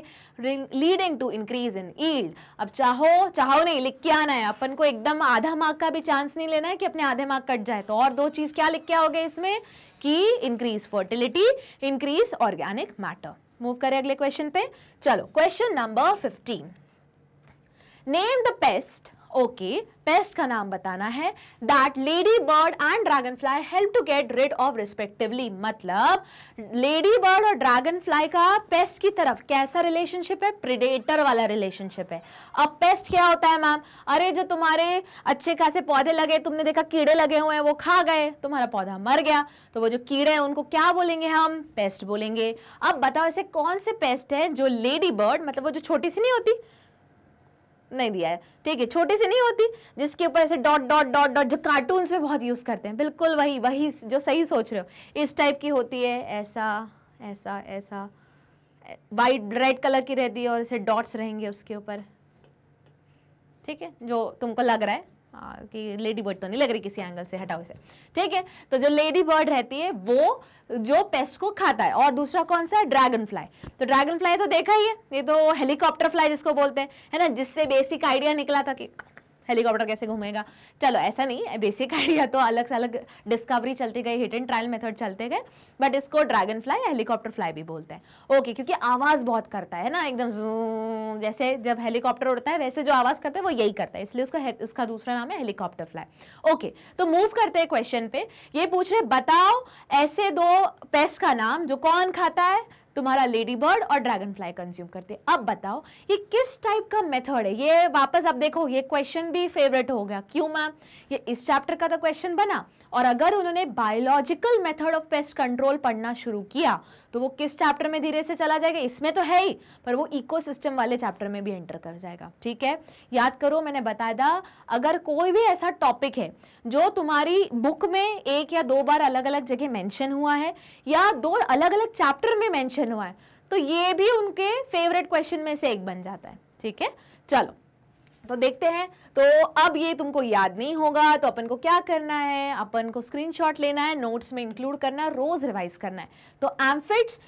leading to increase in yield। अब चाहो नहीं, लिख के आना है अपन को, एकदम आधा मार्क का भी चांस नहीं लेना है कि अपने आधे मार्क कट जाए। तो और दो चीज क्या लिख के आओगे इसमें कि increase fertility, increase organic matter. Move करें अगले क्वेश्चन पे। चलो question number 15, name the pest. Okay, pest का नाम बताना है that lady bird and dragon fly help to get rid of respectively. मतलब लेडी बर्ड और ड्रैगन फ्लाई का पेस्ट की तरफ कैसा रिलेशनशिप है? प्रेडेटर वाला रिलेशनशिप है। अब पेस्ट क्या होता है मैम? अरे जो तुम्हारे अच्छे खासे पौधे लगे, तुमने देखा कीड़े लगे हुए हैं, वो खा गए, तुम्हारा पौधा मर गया, तो वो जो कीड़े हैं उनको क्या बोलेंगे हम? पेस्ट बोलेंगे। अब बताओ ऐसे कौन से पेस्ट है जो लेडी बर्ड, मतलब वो जो छोटी सी नहीं होती, नहीं दिया है, ठीक है, छोटी सी नहीं होती जिसके ऊपर ऐसे डॉट डॉट डॉट डॉट, जो कार्टून्स में बहुत यूज करते हैं, बिल्कुल वही जो सही सोच रहे हो, इस टाइप की होती है, ऐसा ऐसा ऐसा वाइट रेड कलर की रहती है और ऐसे डॉट्स रहेंगे उसके ऊपर, ठीक है, जो तुमको लग रहा है कि लेडी बर्ड तो नहीं लग रही किसी एंगल से, हटाओ इसे, ठीक है। तो जो लेडी बर्ड रहती है वो जो पेस्ट को खाता है। और दूसरा कौन सा है? Dragon fly. तो ड्रैगन फ्लाई तो देखा ही है, ये तो हेलीकॉप्टर फ्लाई जिसको बोलते हैं, है ना, जिससे बेसिक आइडिया निकला था कि हेलीकॉप्टर कैसे घूमेगा। चलो ऐसा नहीं, बेसिक आइडिया तो अलग से अलग डिस्कवरी चलती गई, हिट एंड ट्रायल मेथड चलते गए, बट इसको ड्रैगन फ्लाई या हेलीकॉप्टर फ्लाई भी बोलते हैं। ओके, क्योंकि आवाज बहुत करता है ना, एकदम जैसे जब हेलीकॉप्टर उड़ता है वैसे जो आवाज करता है वो यही करता है, इसलिए उसका दूसरा नाम है हेलीकॉप्टर फ्लाई। ओके, तो मूव करते हैं क्वेश्चन पे। ये पूछ रहे बताओ ऐसे दो पेस्ट का नाम जो कौन खाता है? तुम्हारा लेडी बर्ड और ड्रैगन फ्लाई कंज्यूम करते हैं। अब बताओ ये किस टाइप का मेथड है? ये वापस अब देखो, ये क्वेश्चन भी फेवरेट हो गया। क्यों मैम? ये इस चैप्टर का तो क्वेश्चन बना, और अगर उन्होंने biological method of pest control पढ़ना शुरू किया तो वो किस चैप्टर में धीरे से चला जाएगा? इसमें तो है ही, पर वो इकोसिस्टम वाले चैप्टर में भी एंटर कर जाएगा। ठीक है, याद करो, मैंने बताया था अगर कोई भी ऐसा टॉपिक है जो तुम्हारी बुक में एक या दो बार अलग अलग जगह मेंशन हुआ है या दो अलग अलग चैप्टर में मेंशन हुआ है, तो ये भी उनके फेवरेट क्वेश्चन में से एक बन जाता है। ठीक है, चलो तो देखते हैं। तो अब ये तुमको याद नहीं होगा तो अपन को क्या करना है? अपन को स्क्रीनशॉट लेना है, नोट्स में इंक्लूड करना है, रोज रिवाइज करना है। तो एम्फिड्स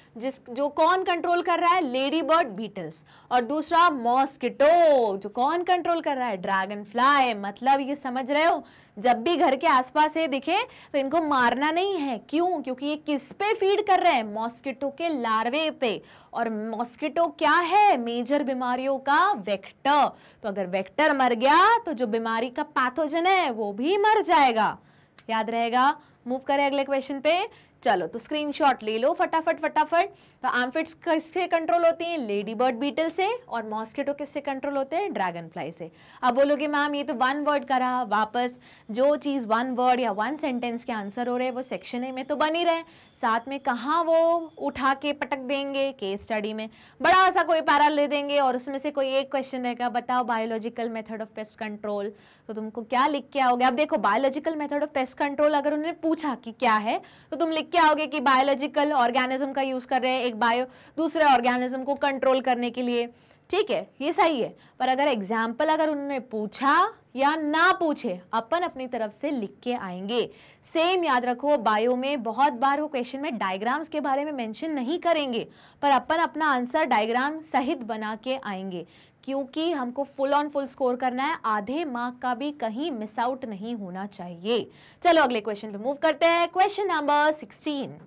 जो कौन कंट्रोल कर रहा है? Lady bird, beetles. और दूसरा मॉस्किटो, जो कौन कंट्रोल कर रहा है? Dragon fly. मतलब ये समझ रहे हो, जब भी घर के आसपास ये दिखे तो इनको मारना नहीं है। क्यों? क्योंकि ये किस पे फीड कर रहे हैं? मॉस्किटो के लार्वे पे। और मॉस्किटो क्या है? मेजर बीमारियों का वेक्टर। तो अगर वेक्टर मर गया तो जो बीमारी का पैथोजन है वो भी मर जाएगा। याद रहेगा। मूव करें अगले क्वेश्चन पे। चलो तो स्क्रीनशॉट ले लो फटाफट फटाफट। तो एम्फिड्स किससे कंट्रोल होती हैं? लेडी बर्ड, बीटल से। और मॉस्किटो किससे कंट्रोल होते हैं? ड्रैगन फ्लाई से। अब बोलोगे मैम ये तो वन वर्ड का रहा। वापस जो चीज वन वर्ड या वन सेंटेंस के आंसर हो रहे हैं वो सेक्शन ए में तो बन ही रहे, साथ में कहाँ वो उठा के पटक देंगे? केस स्टडी में बड़ा सा कोई पैरा ले देंगे और उसमें से कोई एक क्वेश्चन रहेगा, बताओ biological method of pest control. तो तुमको क्या लिख के आओगे? अब देखो, biological method of pest control अगर उन्होंने पूछा कि क्या है तो तुम लिख क्या आओगे कि बायोलॉजिकल ऑर्गेनिज्म का यूज कर रहे हैं एक दूसरे ऑर्गेनिज्म को कंट्रोल करने के लिए। ठीक है, ये सही है। पर अगर एग्जाम्पल अगर उन्होंने पूछा या ना पूछे, अपन अपनी तरफ से लिख के आएंगे। सेम याद रखो, बायो में बहुत बार वो क्वेश्चन में डायग्राम्स के बारे में मेंशन नहीं करेंगे, पर अपन अपना आंसर डायग्राम सहित बना के आएंगे, क्योंकि हमको फुल ऑन फुल स्कोर करना है। आधे मार्क का भी कहीं मिस आउट नहीं होना चाहिए। चलो अगले क्वेश्चन पे मूव करते हैं। Question number 16,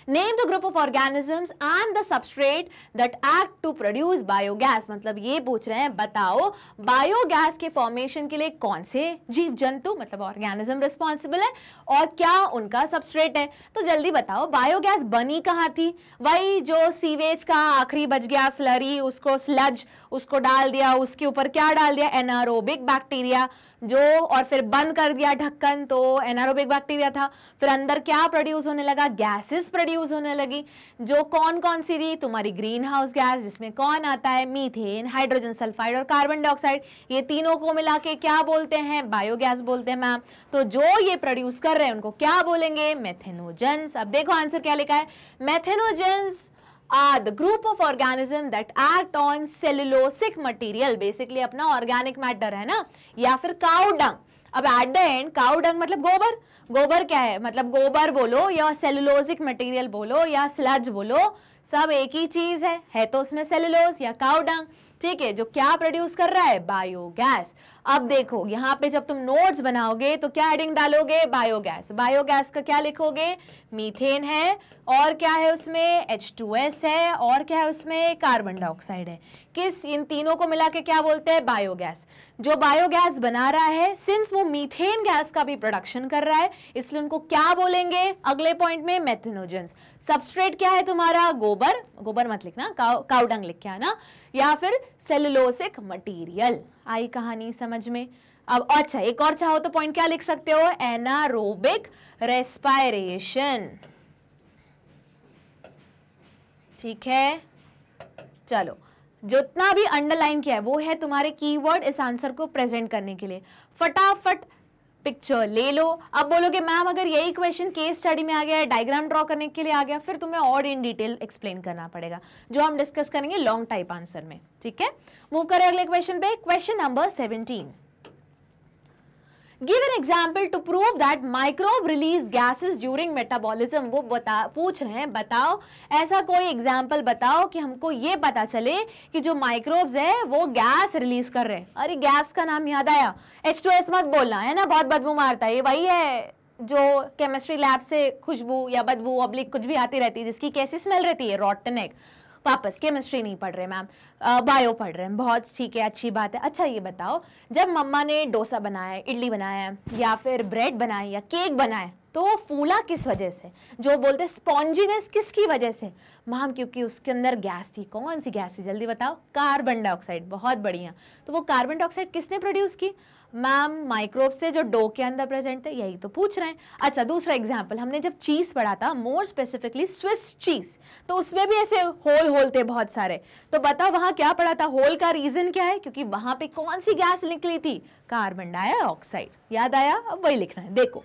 Name the group of organisms and the substrate that act to produce biogas। मतलब ये पूछ रहे हैं बताओ बायोगैस के फॉर्मेशन के लिए कौन से जीव जंतु मतलब ऑर्गेनिज्म रिस्पॉन्सिबल है और क्या उनका सबस्ट्रेट है। तो जल्दी बताओ बायोगैस बनी कहाँ थी? वही जो सीवेज का आखिरी बच गया स्लरी, उसको स्लज उसको डाल दिया, उसके ऊपर क्या डाल दिया? एनारोबिक बैक्टीरिया जो, और फिर बंद कर दिया ढक्कन तो एनारोबिक बैक्टीरिया था। फिर अंदर क्या प्रोड्यूस होने लगा? गैसेस प्रोड्यूस यूज होने लगी, जो कौन कौन सी थी तुम्हारी ग्रीन हाउस गैस, जिसमें कौन आता है, मीथेन, हाइड्रोजन सल्फाइड और कार्बन डाइऑक्साइड, ये तीनों को मिला के क्या बोलते हैं, बायोगैस बोलते हैं मैम। तो जो ये प्रोड्यूस कर रहे हैं उनको क्या बोलेंगे, मेथेनोजेंस। अब देखो आंसर क्या लिखा है, methanogens are the group of organism that act on cellulosic material, basically अपना ऑर्गेनिक मैटर है ना, या फिर काउ डंग। अब at the end cow dung मतलब गोबर, गोबर क्या है, मतलब गोबर बोलो या सेलुलोजिक मटेरियल बोलो या स्लज बोलो, सब एक ही चीज है तो उसमें सेलुलोज या काउ डंग, ठीक है, जो क्या प्रोड्यूस कर रहा है, बायोगैस। अब देखो यहाँ पे जब तुम नोट्स बनाओगे तो क्या हेडिंग डालोगे, बायोगैस। बायोगैस का क्या लिखोगे, मीथेन है और क्या है उसमें, H2S है और क्या है उसमें, कार्बन डाइऑक्साइड है। किस, इन तीनों को मिला के क्या बोलते हैं, बायोगैस। जो बायोगैस बना रहा है, सिंस वो मीथेन गैस का भी प्रोडक्शन कर रहा है, इसलिए उनको क्या बोलेंगे अगले पॉइंट में, मेथेनोजेंस। सबस्ट्रेट क्या है तुम्हारा, गोबर, गोबर मत लिखना, काउडंग लिख के आना, या फिर सेलुलोसिक मटेरियल। आई कहानी समझ में। अब अच्छा एक और चाहो तो पॉइंट क्या लिख सकते हो, एनारोबिक रेस्पायरेशन, ठीक है। चलो जितना भी अंडरलाइन किया है वो है तुम्हारे कीवर्ड इस आंसर को प्रेजेंट करने के लिए। फटाफट पिक्चर ले लो। अब बोलोगे मैम अगर यही क्वेश्चन केस स्टडी में आ गया, डायग्राम ड्रॉ करने के लिए आ गया, फिर तुम्हें और इन डिटेल एक्सप्लेन करना पड़ेगा, जो हम डिस्कस करेंगे लॉन्ग टाइप आंसर में, ठीक है। मूव करें अगले क्वेश्चन पे, question number 17। Give an example to prove that microbe release gases during metabolism। वो पूछ रहे हैं बताओ ऐसा कोई एग्जाम्पल बताओ कि हमको ये पता चले कि जो माइक्रोब्स है वो गैस रिलीज कर रहे हैं। अरे गैस का नाम याद आया, H2S मत बोलना है ना, बहुत बदबू मारता है, ये वही है जो केमिस्ट्री लैब से खुशबू या बदबू ऑब्लिक कुछ भी आती रहती है, जिसकी कैसी स्मेल रहती है, रॉटन एग। वापस केमिस्ट्री नहीं पढ़ रहे मैम, बायो पढ़ रहे हैं, बहुत ठीक है, अच्छी बात है। अच्छा ये बताओ जब मम्मा ने डोसा बनाया, इडली बनाया या फिर ब्रेड बनाई या केक बनाया तो फूला किस वजह से, जो बोलते स्पॉन्जीनेस किसकी वजह से, मैम क्योंकि उसके अंदर गैस थी। कौन सी गैस थी जल्दी बताओ, कार्बन डाइऑक्साइड। बहुत बढ़िया। तो वो कार्बन डाइऑक्साइड किसने प्रोड्यूस की, मैम माइक्रोब से जो डो के अंदर प्रेजेंट है, यही तो पूछ रहे हैं। अच्छा दूसरा एग्जाम्पल, हमने जब चीज पढ़ा था, मोर स्पेसिफिकली स्विस चीज, तो उसमें भी ऐसे होल थे बहुत सारे, तो बताओ वहां क्या पढ़ा था, होल का रीजन क्या है, क्योंकि वहां पे कौन सी गैस निकली थी, कार्बन डाइऑक्साइड। याद आया, अब वही लिखना है। देखो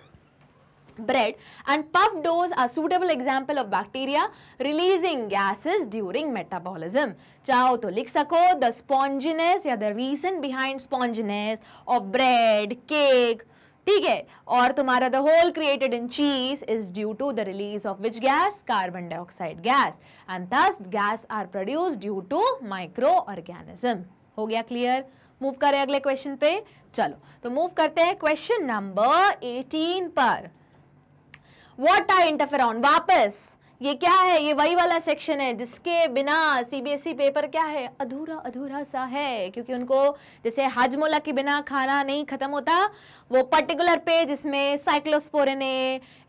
bread and puff doughs are suitable example of bacteria releasing gases during metabolism। चाहो तो लिख सको the sponginess या the reason behind sponginess of bread, cake, ठीक है, और तुम्हारा the whole created in cheese is due to the release of which gas, carbon dioxide gas, and thus gas are produced due to microorganism। हो गया clear. Move करें अगले question पे। चलो तो मूव करते हैं क्वेश्चन नंबर 18 पर। व्हाट आर इंटरफेरॉन, वापस ये क्या है, ये वही वाला सेक्शन है जिसके बिना सीबीएसई पेपर क्या है, अधूरा अधूरा सा है, क्योंकि उनको जैसे हाजमोला के बिना खाना नहीं खत्म होता, वो पर्टिकुलर पेज जिसमें साइक्लोस्पोरिन,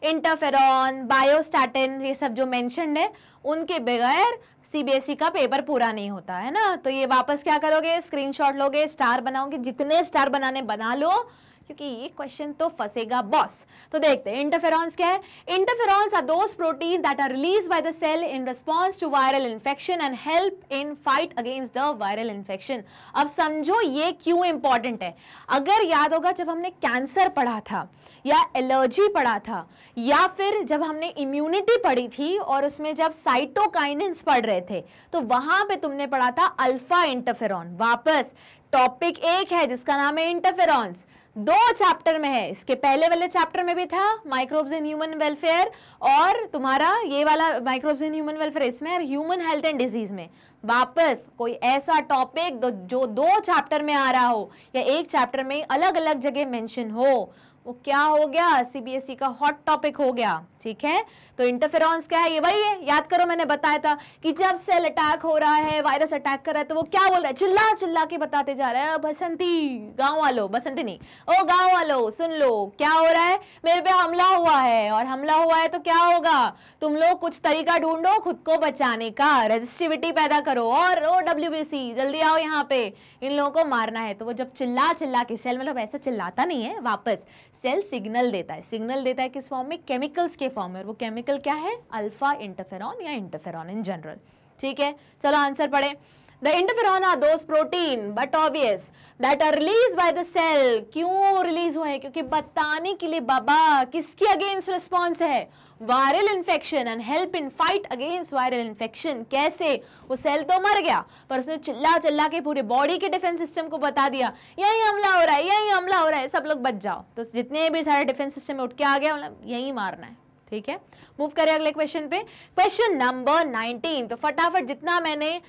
इंटरफेरॉन, बायोस्टैटिन, ये सब जो मेंशन्ड है, उनके बगैर सीबीएसई का पेपर पूरा नहीं होता है ना। तो ये वापस क्या करोगे, स्क्रीनशॉट लोगे, स्टार बनाओगे, जितने स्टार बनाने बना लो, क्योंकि ये क्वेश्चन तो फंसेगा बॉस। तो देखते हैं इंटरफेरॉन्स क्या है। Interferons are those protein that are released by the cell in response to viral infection and help in fight against the viral infection. अब समझो ये क्यों इंपॉर्टेंट है। अगर याद होगा जब हमने कैंसर पढ़ा था या एलर्जी पढ़ा था या फिर जब हमने इम्यूनिटी पढ़ी थी और उसमें जब साइटोकाइनेंस पढ़ रहे थे, तो वहां पे तुमने पढ़ा था अल्फा इंटरफेरॉन। वापस टॉपिक एक है जिसका नाम है इंटरफेरॉन्स, 2 चैप्टर में है। इसके पहले वाले चैप्टर में भी था माइक्रोब्स इन ह्यूमन वेलफेयर, और तुम्हारा ये वाला माइक्रोब्स इन ह्यूमन वेलफेयर इसमें, और ह्यूमन हेल्थ एंड डिजीज में। वापस कोई ऐसा टॉपिक जो 2 चैप्टर में आ रहा हो या एक चैप्टर में अलग अलग जगह मेंशन हो, वो क्या हो गया, सीबीएसई का हॉट टॉपिक हो गया। ठीक है, तो इंटरफेरॉन्स क्या है, ये वही है, याद करो मैंने बताया था कि जब सेल अटैक हो रहा है, वायरस अटैक कर रहा है, तो वो क्या बोल रहा है, चिल्ला चिल्ला के बताते जा रहा है, बसंती गांव वालों, बसंती नहीं, ओ गांव वालों सुन लो क्या हो रहा है, मेरे पे हमला हुआ है, और हमला हुआ है तो क्या होगा, तुम लोग कुछ तरीका ढूंढो खुद को बचाने का, रेजिस्टिविटी पैदा करो, और ओ WBC जल्दी आओ यहाँ पे, इन लोगों को मारना है। तो वो जब चिल्ला चिल्ला के, सेल मतलब ऐसा चिल्लाता नहीं है, वापस सेल सिग्नल देता है, सिग्नल देता है किस फॉर्म में, केमिकल्स के फॉर्म में, वो केमिकल क्या है, अल्फा इंटरफेरॉन या इंटरफेरॉन इन जनरल। ठीक है, चलो आंसर पढ़े। The interferon are those protein but obvious that are released by the cell। क्यों रिलीज हुए, क्योंकि बताने के लिए बाबा किसकी अगेंस्ट रिस्पॉन्स है, viral infection, and help in fight against viral infection. कैसे, वो सेल तो मर गया पर उसने चिल्ला चिल्ला के पूरे बॉडी के डिफेंस सिस्टम को बता दिया यही हमला हो रहा है, यही हमला हो रहा है, सब लोग बच जाओ। तो जितने भी सारे डिफेंस सिस्टम में उठ के आ गया, मतलब यही मारना है। ठीक है, मूव करें अगले क्वेश्चन पे, क्वेश्चन नंबर 19। तो फटाफट जितना मैंने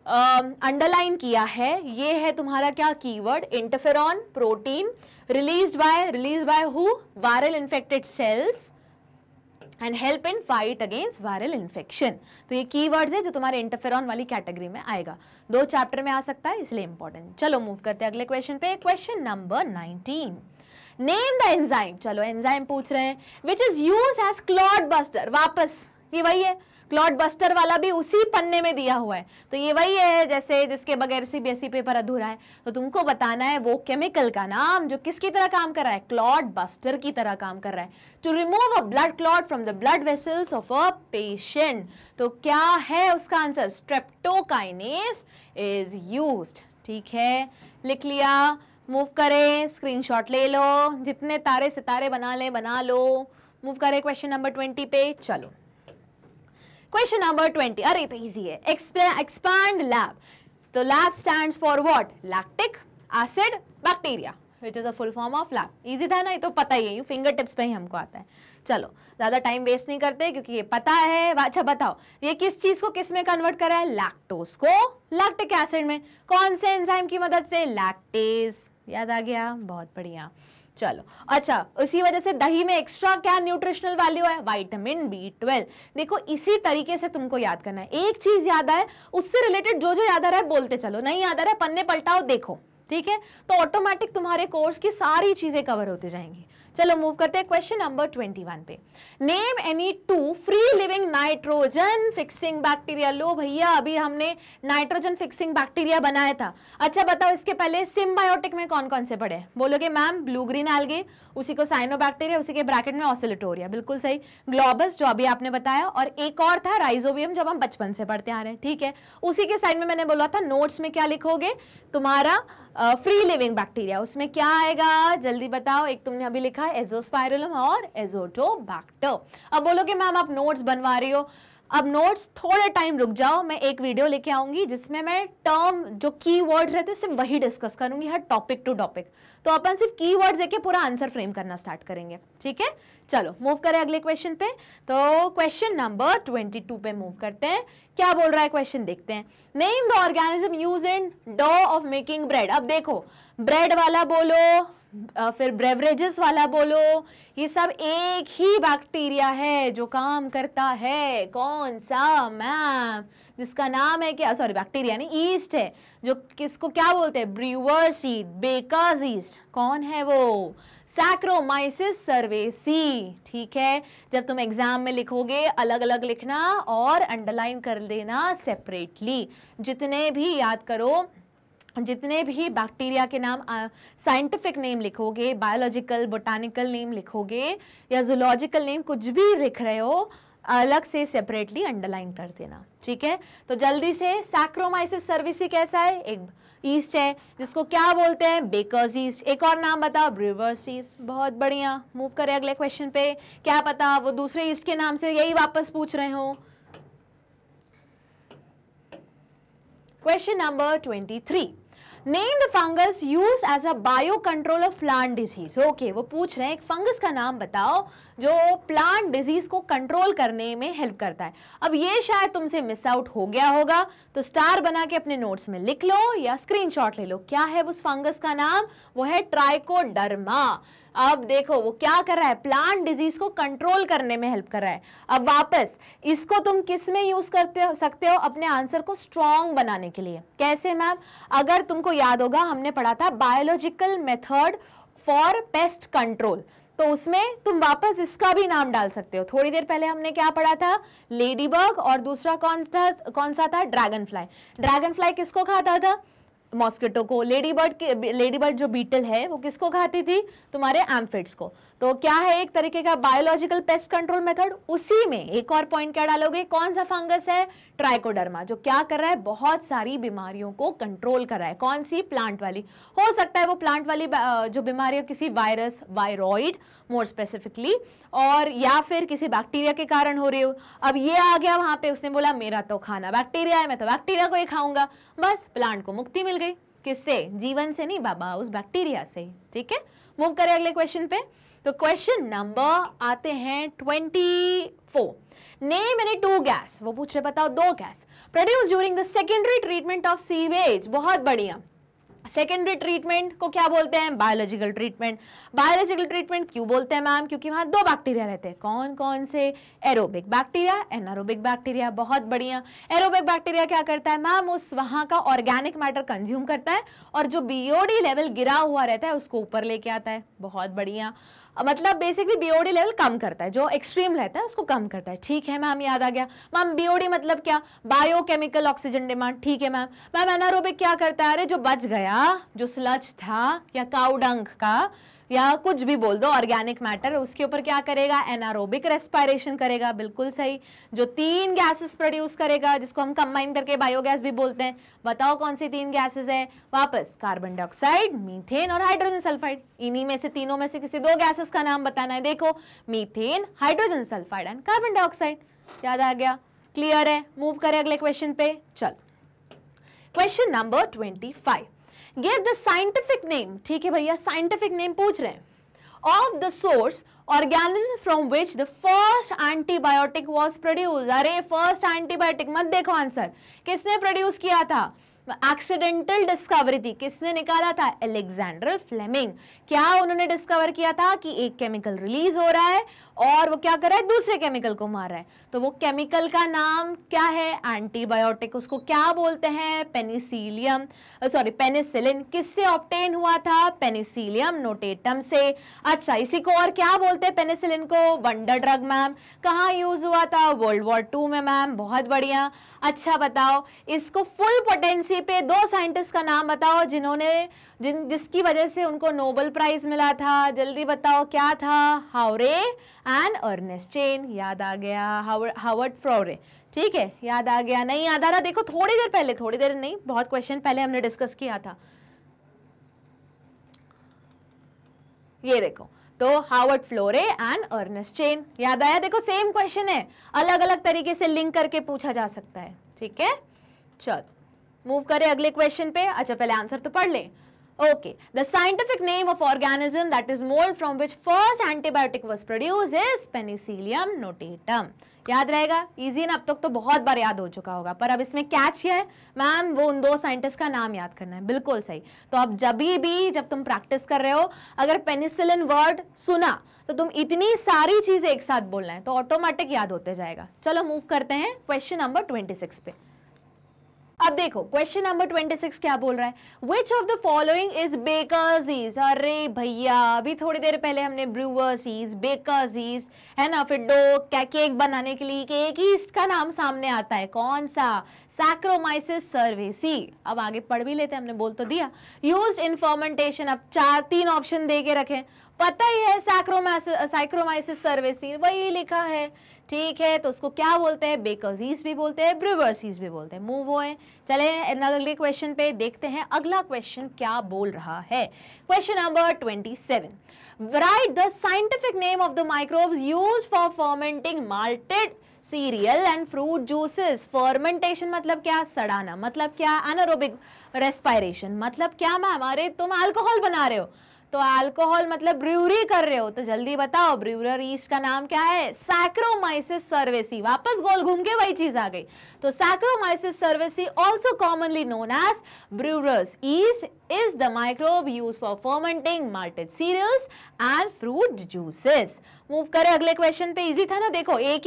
अंडरलाइन किया है, ये है तुम्हारा क्या keyword, interferon protein, released by who, viral infected cells, and help in fight against viral infection. तो ये कीवर्ड्स है जो तुम्हारे इंटरफेरॉन वाली कैटेगरी में आएगा, 2 चैप्टर में आ सकता है, इसलिए इंपॉर्टेंट। चलो मूव करते हैं अगले क्वेश्चन पे, question number 19। Name the enzyme, चलो एंजाइम पूछ रहे हैं, which is use as clot buster. वापस ये वही है, क्लॉट बस्टर वाला भी उसी पन्ने में दिया हुआ है, तो ये वही है जैसे जिसके बगैर सीबीएसई पेपर अधूरा है। तो तुमको बताना है वो केमिकल का नाम जो किसकी तरह काम कर रहा है, क्लॉट बस्टर की तरह काम कर रहा है, to remove a blood clot from the blood vessels of a patient. तो क्या है उसका आंसर, स्ट्रेप्टोकाइनेस इज यूज्ड। ठीक है, लिख लिया, मूव करें, स्क्रीनशॉट ले लो, जितने तारे सितारे बना लो। मूव करें क्वेश्चन नंबर 20 पे, चलो क्वेश्चन नंबर 20। अरे तो इजी है, एक्सपैंड लैब। तो lab stands for what, lactic acid bacteria, which is a full form of lab. Easy था ना, ये तो पता ही है, फिंगर टिप्स पे ही हमको आता है। चलो ज्यादा टाइम वेस्ट नहीं करते क्योंकि ये पता है। अच्छा बताओ, ये किस चीज को किस में कन्वर्ट करा है, लैक्टोज को लैक्टिक एसिड में, कौन से एंजाइम की मदद से, लैक्टेज। याद आ गया, बहुत बढ़िया। चलो अच्छा, उसी वजह से दही में एक्स्ट्रा क्या न्यूट्रिशनल वैल्यू है, विटामिन B12। देखो इसी तरीके से तुमको याद करना है, एक चीज याद आए उससे रिलेटेड जो जो याद आ रहा है बोलते चलो, नहीं याद आ रहा है पन्ने पलटाओ देखो। ठीक है, तो ऑटोमेटिक तुम्हारे कोर्स की सारी चीजें कवर होती जाएंगी। चलो मूव करते हैं क्वेश्चन नंबर 21 पे। Name any 2 free living nitrogen fixing bacteria. लो भैया, अभी हमने नाइट्रोजन फिक्सिंग बैक्टीरिया बनाया था। अच्छा बताओ, इसके पहले सिम्बायोटिक में कौन कौन से पढ़े, बोलोगे मैम ब्लू ग्रीन एल्गे, उसी को साइनोबैक्टीरिया, उसी के ब्रैकेट में ऑसिलेटोरिया, बिल्कुल सही, ग्लोबस जो अभी आपने बताया, और एक और था राइजोबियम जब हम बचपन से पढ़ते आ रहे हैं। ठीक है, उसी के साइड में मैंने बोला था नोट्स में क्या लिखोगे, तुम्हारा फ्री लिविंग बैक्टीरिया, उसमें क्या आएगा जल्दी बताओ। एक तुमने अभी लिखा है एजोस्पाइरुलम और एजोटोबैक्टर। अब बोलोगे मैम आप नोट्स बनवा रही हो, अब नोट्स थोड़ा टाइम रुक जाओ, मैं एक वीडियो लेके आऊंगी जिसमें मैं टर्म जो कीवर्ड रहते हैं सिर्फ वही डिस्कस करूंगी, हर टॉपिक टू टॉपिक। तो अपन सिर्फ कीवर्ड्स देके पूरा आंसर फ्रेम करना स्टार्ट करेंगे। ठीक है, चलो मूव करें अगले क्वेश्चन पे। तो क्वेश्चन नंबर 22 पे मूव करते हैं, क्या बोल रहा है क्वेश्चन देखते हैं। Name the organism use in dough of making bread. अब देखो ब्रेड वाला बोलो, फिर ब्रेवरेजेस वाला बोलो, ये सब एक ही बैक्टीरिया है जो काम करता है। कौन सा मैम, जिसका नाम है क्या, सॉरी बैक्टीरिया नहीं, ईस्ट है, जो किसको क्या बोलते हैं, ब्रूअर्स ईस्ट, बेकर्स ईस्ट। कौन है वो, सैक्रोमाइसिस सर्वेसी। ठीक है, जब तुम एग्जाम में लिखोगे अलग अलग लिखना और अंडरलाइन कर देना सेपरेटली। जितने भी याद करो, जितने भी बैक्टीरिया के नाम साइंटिफिक नेम लिखोगे, बायोलॉजिकल बोटानिकल नेम लिखोगे या जूलॉजिकल नेम, कुछ भी लिख रहे हो अलग से सेपरेटली अंडरलाइन कर देना। ठीक है, तो जल्दी से सैक्रोमाइसिस सर्विसी कैसा है, एक ईस्ट है जिसको क्या बोलते हैं, बेकर्स ईस्ट। एक और नाम बताओ, ब्रूअर्स ईस्ट। बहुत बढ़िया, मूव करें अगले क्वेश्चन पे। क्या पता वो दूसरे ईस्ट के नाम से यही वापस पूछ रहे हो। Question number 23। Name the fungus use as a bio control of plant disease. Okay, वो पूछ रहे हैं एक फंगस का नाम बताओ जो प्लांट डिजीज को कंट्रोल करने में हेल्प करता है। अब ये शायद तुमसे मिस आउट हो गया होगा, तो स्टार बना के अपने नोट्स में लिख लो या स्क्रीनशॉट ले लो। क्या है उस फंगस का नाम, वो है ट्राइकोडर्मा। अब देखो वो क्या कर रहा है, प्लांट डिजीज को कंट्रोल करने में हेल्प कर रहा है। अब वापस इसको तुम किस में यूज सकते हो, अपने आंसर को स्ट्रॉन्ग बनाने के लिए। कैसे मैम, अगर तुमको याद होगा हमने पढ़ा था biological method for pest control, तो उसमें तुम वापस इसका भी नाम डाल सकते हो। थोड़ी देर पहले हमने क्या पढ़ा था, लेडीबग, और दूसरा कौन सा था, ड्रैगन फ्लाई। ड्रैगन फ्लाई किसको खाता था, मॉस्किटो को, लेडीबर्ड जो बीटल है वो किसको खाती थी, तुम्हारे एम्फिड्स को। तो क्या है एक तरीके का बायोलॉजिकल पेस्ट कंट्रोल मेथड। उसी में एक और पॉइंट क्या डालोगे, कौन सा फंगस है, ट्राइकोडर्मा, जो क्या कर रहा है, बहुत सारी बीमारियों को कंट्रोल कर रहा है। कौन सी, प्लांट वाली। हो सकता है वो प्लांट वाली जो बीमारियां किसी वायरस, वायरॉइड मोर स्पेसिफिकली, और या फिर किसी बैक्टीरिया के कारण हो रही हो। अब ये आ गया वहां पे, उसने बोला मेरा तो खाना बैक्टीरिया है, मैं तो बैक्टीरिया को ही खाऊंगा, बस प्लांट को मुक्ति मिल गई। किससे, जीवन से नहीं बाबा, उस बैक्टीरिया से। ठीक है, मूव करें अगले क्वेश्चन पे। तो क्वेश्चन नंबर आते हैं 24। नेम एनी टू गैस, वो पूछ रहे बताओ दो gas produce during the secondary treatment of sewage. बहुत बढ़िया, सेकेंडरी ट्रीटमेंट को क्या बोलते हैं, बायोलॉजिकल ट्रीटमेंट। बायोलॉजिकल ट्रीटमेंट क्यों बोलते हैं मैम, क्योंकि वहां दो बैक्टीरिया रहते हैं। कौन कौन से, एरोबिक बैक्टीरिया, एनारोबिक बैक्टीरिया। बहुत बढ़िया। एरोबिक बैक्टीरिया क्या करता है मैम, उस वहां का ऑर्गेनिक मैटर कंज्यूम करता है और जो बीओडी लेवल गिरा हुआ रहता है उसको ऊपर लेके आता है। बहुत बढ़िया, मतलब बेसिकली बीओडी लेवल कम करता है, जो एक्सट्रीम रहता है उसको कम करता है। ठीक है मैम, याद आ गया। मैम बीओडी मतलब क्या, बायोकेमिकल ऑक्सीजन डिमांड। ठीक है मैम। मैम एनारोबिक क्या करता है, अरे जो बच गया, जो स्लज था या काउ डंग का या कुछ भी बोल दो ऑर्गेनिक मैटर, उसके ऊपर क्या करेगा, एनारोबिक रेस्पिरेशन करेगा। बिल्कुल सही। जो तीन गैसेस प्रोड्यूस करेगा, जिसको हम कंबाइन करके बायोगैस भी बोलते हैं। बताओ कौन सी तीन गैसेस है, वापस कार्बन डाइऑक्साइड, मीथेन और हाइड्रोजन सल्फाइड। इन्हीं में से, तीनों में से किसी दो गैसेस का नाम बताना है। देखो, methane, hydrogen sulphide and carbon dioxide. याद आ गया, क्लियर है। मूव करें अगले क्वेश्चन पे। चलो question number 25। Give the scientific name. ठीक है भैया, साइंटिफिक नेम पूछ रहे हैं, of the source organism from which the first antibiotic was produce. अरे फर्स्ट एंटीबायोटिक मत देखो आंसर, किसने प्रोड्यूस किया था, एक्सीडेंटल डिस्कवरी थी। किसने निकाला था, अलेक्जेंडर फ्लेमिंग। क्या उन्होंने डिस्कवर किया था कि एक केमिकल रिलीज हो रहा है और वो क्या कर रहा है, दूसरे केमिकल को मार रहा है। तो वो केमिकल का नाम क्या है, एंटीबायोटिक। उसको क्या बोलते हैं, पेनिसिलियम, सॉरी पेनिसिलिन। किससे ऑब्टेन हुआ था, पेनिसिलियम नोटेटम से। अच्छा, इसी को और क्या बोलते हैं, पेनिसिलिन को वंडर ड्रग। मैम कहाँ यूज हुआ था, वर्ल्ड वॉर 2 में मैम। बहुत बढ़िया। अच्छा बताओ, इसको फुल पोटेंसी पे दो साइंटिस्ट का नाम बताओ जिन्होंने जिसकी वजह से उनको नोबेल प्राइज मिला था। जल्दी बताओ क्या था, हाउरे एंड अर्नेस्ट चेन। याद आ गया, हावर्ड फ्रोरे। ठीक है, याद आ गया, नहीं याद आ रहा, देखो थोड़ी देर पहले, थोड़ी देर नहीं, बहुत क्वेश्चन पहले हमने डिस्कस किया था। ये देखो, तो Howard Florey and Ernest Chain. याद आया, देखो सेम क्वेश्चन है, अलग अलग तरीके से लिंक करके पूछा जा सकता है। ठीक है, चलो मूव करें अगले क्वेश्चन पे। अच्छा पहले आंसर तो पढ़ लें। Okay, the scientific name of organism that is mould from which first antibiotic was produced is Penicillium notatum. याद रहेगा, इजी ना, अब तक तो बहुत बार याद हो चुका होगा, पर अब इसमें कैच क्या है मैम, वो उन दो साइंटिस्ट का नाम याद करना है। बिल्कुल सही। तो अब जब तुम प्रैक्टिस कर रहे हो, अगर पेनिसिलिन वर्ड सुना तो तुम इतनी सारी चीजें एक साथ बोलना है, तो ऑटोमेटिक याद होते जाएगा। चलो मूव करते हैं क्वेश्चन नंबर 26 पे। अब देखो क्वेश्चन नंबर 26 क्या बोल रहा है, which of the following is baker's yeast. अरे भैया, अभी थोड़ी देर पहले हमने ब्रूअर्स ईस्ट, बेकर्स ईस्ट है ना, फिर डो केक बनाने के लिए केक ईस्ट का नाम सामने आता है, कौन सा, सैक्रोमाइसिस सर्वेसी। अब आगे पढ़ भी लेते हैं, हमने बोल तो दिया, यूज्ड इन फर्मेंटेशन। अब तीन ऑप्शन दे के रखे, पता ही है सैक्रोमाइसिस सर्वेसी, वही लिखा है। ठीक है, तो उसको क्या बोलते हैं, बेकर्स ईस्ट भी बोलते हैं, ब्रूअर्स ईस्ट भी बोलते हैं। मूव होए, चले अगले क्वेश्चन पे देखते हैं अगला क्वेश्चन क्या बोल रहा है। Question number 27, right the scientific name of the microbes used for fermenting malted serial and fruit juices. Fermentation मतलब क्या, सड़ाना, मतलब क्या, एनारोबिक रेस्पिरेशन मतलब क्या मैम, अरे तुम अल्कोहल बना रहे हो, तो अल्कोहल मतलब ब्रूअरी कर रहे हो, तो जल्दी बताओ ब्रूअर ईस्ट का नाम क्या है, सैक्रोमाइसिस सर्वेसी। वापस गोल घूम के वही चीज आ गई। तो saccharomyces cerevisiae, also commonly known as brewer's yeast, is the microbe used for fermenting malted cereals and fruit juices. Move करें अगले क्वेश्चन पे. इजी था ना. देखो एक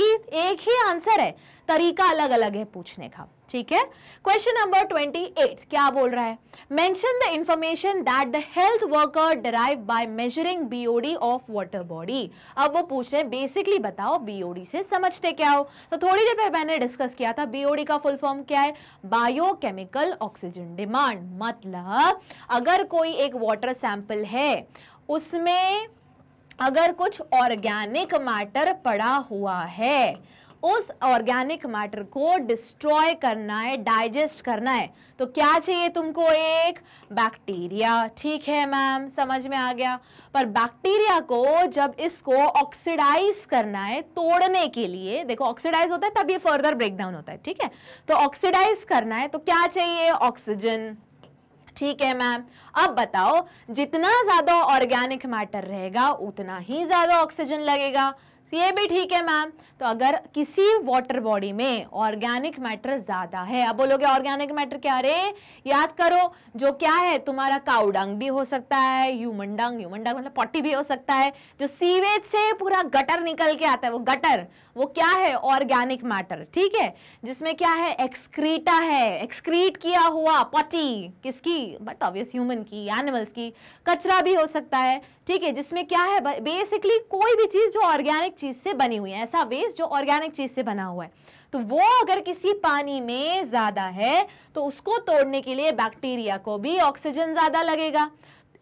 ही आंसर है, तरीका अलग अलग है पूछने का. ठीक है. क्वेश्चन नंबर 28 क्या बोल रहा है? Mention the information that the health worker derive by measuring BOD of water body. अब वो पूछ रहे हैं बेसिकली बताओ बीओडी से समझते क्या हो. तो थोड़ी देर पहले मैंने डिस्कस किया था बीओडी का फुल फॉर्म क्या है? Biochemical oxygen demand. मतलब अगर कोई एक वाटर सैंपल है, उसमें अगर कुछ ऑर्गेनिक मैटर पड़ा हुआ है, उस ऑर्गेनिक मैटर को डिस्ट्रॉय करना है, डाइजेस्ट करना है, तो क्या चाहिए तुमको? एक बैक्टीरिया. ठीक है मैम, समझ में आ गया. पर बैक्टीरिया को जब इसको ऑक्सीडाइज करना है, तोड़ने के लिए, देखो ऑक्सीडाइज होता है तब ये फर्दर ब्रेकडाउन होता है. ठीक है. तो ऑक्सीडाइज करना है तो क्या चाहिए? ऑक्सीजन. ठीक है मैम. अब बताओ, जितना ज्यादा ऑर्गेनिक मैटर रहेगा उतना ही ज्यादा ऑक्सीजन लगेगा. ये भी ठीक है मैम. तो अगर किसी वाटर बॉडी में ऑर्गेनिक मैटर ज्यादा है, अब बोलोगे ऑर्गेनिक मैटर क्या? रे याद करो, जो क्या है तुम्हारा काऊ डंग भी हो सकता है, ह्यूमन डंग मतलब पॉटी भी हो सकता है, जो सीवेज से पूरा गटर निकल के आता है, वो गटर, वो क्या है? Organic matter. ठीक है. जिसमें क्या है? एक्सक्रीटा है, एक्सक्रीट किया हुआ पॉटी. किसकी? बट ऑब्वियस ह्यूमन की, एनिमल्स की. कचरा भी हो सकता है. ठीक है. जिसमें क्या है? बेसिकली कोई भी चीज जो ऑर्गेनिक चीज से बनी हुई है, ऐसा वेस्ट जो ऑर्गेनिक चीज से बना हुआ है, तो वो अगर किसी पानी में ज्यादा है तो उसको तोड़ने के लिए बैक्टीरिया को भी ऑक्सीजन ज्यादा लगेगा.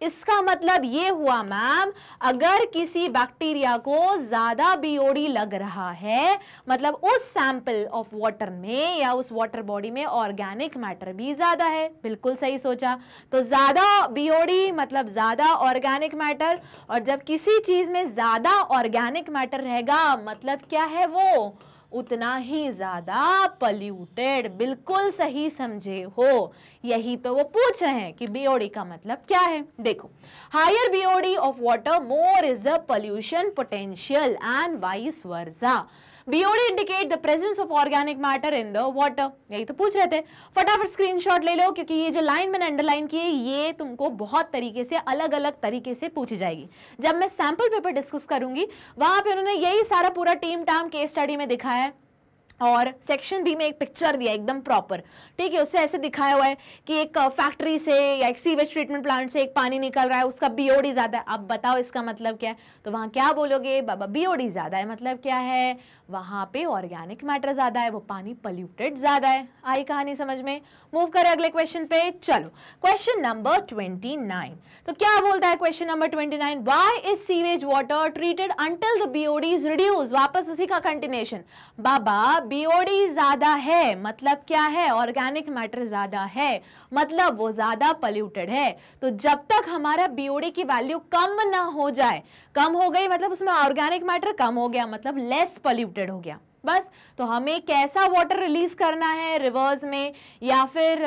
इसका मतलब ये हुआ मैम, अगर किसी बैक्टीरिया को ज्यादा बीओडी लग रहा है, मतलब उस सैंपल ऑफ वाटर में या उस वाटर बॉडी में ऑर्गेनिक मैटर भी ज्यादा है. बिल्कुल सही सोचा. तो ज्यादा बीओडी मतलब ज्यादा ऑर्गेनिक मैटर, और जब किसी चीज में ज्यादा ऑर्गेनिक मैटर रहेगा मतलब क्या है? वो उतना ही ज्यादा पॉल्यूटेड. बिल्कुल सही समझे हो. यही तो वो पूछ रहे हैं कि बीओडी का मतलब क्या है. देखो, higher BOD of water more is the pollution potential and vice versa. BOD indicate the presence of organic matter in the water. यही तो पूछ रहे थे. फटाफट स्क्रीनशॉट ले लो, क्योंकि ये जो लाइन मैंने अंडरलाइन की है ये तुमको बहुत तरीके से, अलग अलग तरीके से पूछी जाएगी. जब मैं सैंपल पेपर डिस्कस करूंगी वहां पे उन्होंने यही सारा पूरा टीम टाम केस स्टडी में दिखाया है, और सेक्शन बी में एक पिक्चर दिया एकदम प्रॉपर. ठीक है. उससे ऐसे दिखाया हुआ है कि एक फैक्ट्री से या एक सीवेज ट्रीटमेंट प्लांट से एक पानी निकल रहा है, उसका बीओडी ज्यादा है. अब बताओ इसका मतलब क्या है? तो वहां क्या बोलोगे? बाबा बीओडी ज्यादा है मतलब क्या है? वहां पे ऑर्गेनिक मैटर ज्यादा है, वो पानी पोल्यूटेड ज्यादा है. आई कहानी समझ में? मूव करें अगले क्वेश्चन पे. चलो, क्वेश्चन नंबर 29. तो क्या बोलता है question number 29? Why is sewage water treated until the BOD is reduce? वापस उसी का कंटिन्यूएशन. बाबा बीओडी ज्यादा है मतलब क्या है? ऑर्गेनिक मैटर ज्यादा है मतलब वो ज्यादा पोल्यूटेड है. तो जब तक हमारा बीओडी की वैल्यू कम ना हो जाए, कम हो गई मतलब उसमें ऑर्गेनिक मैटर कम हो गया, मतलब लेस पोल्यूटेड हो गया. बस. तो हमें कैसा वाटर रिलीज करना है? रिवर्स में या फिर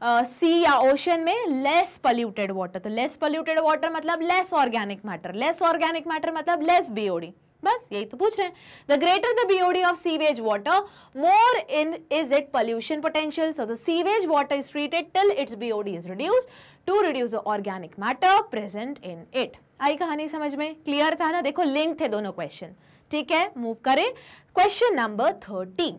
सी या ओशन में? Less polluted water. तो लेस पोल्यूटेड वाटर मतलब less organic matter, less organic matter मतलब लेस बीओडी. बस यही तो पूछ रहे हैं. The greater the BOD of sewage water, more in is it pollution potential. So the sewage water is treated till its BOD is reduced to reduce the organic matter present in it. आई कहानी समझ में? Clear था ना? देखो link थे दोनों question. ठीक है. मूव करें. Question number 30.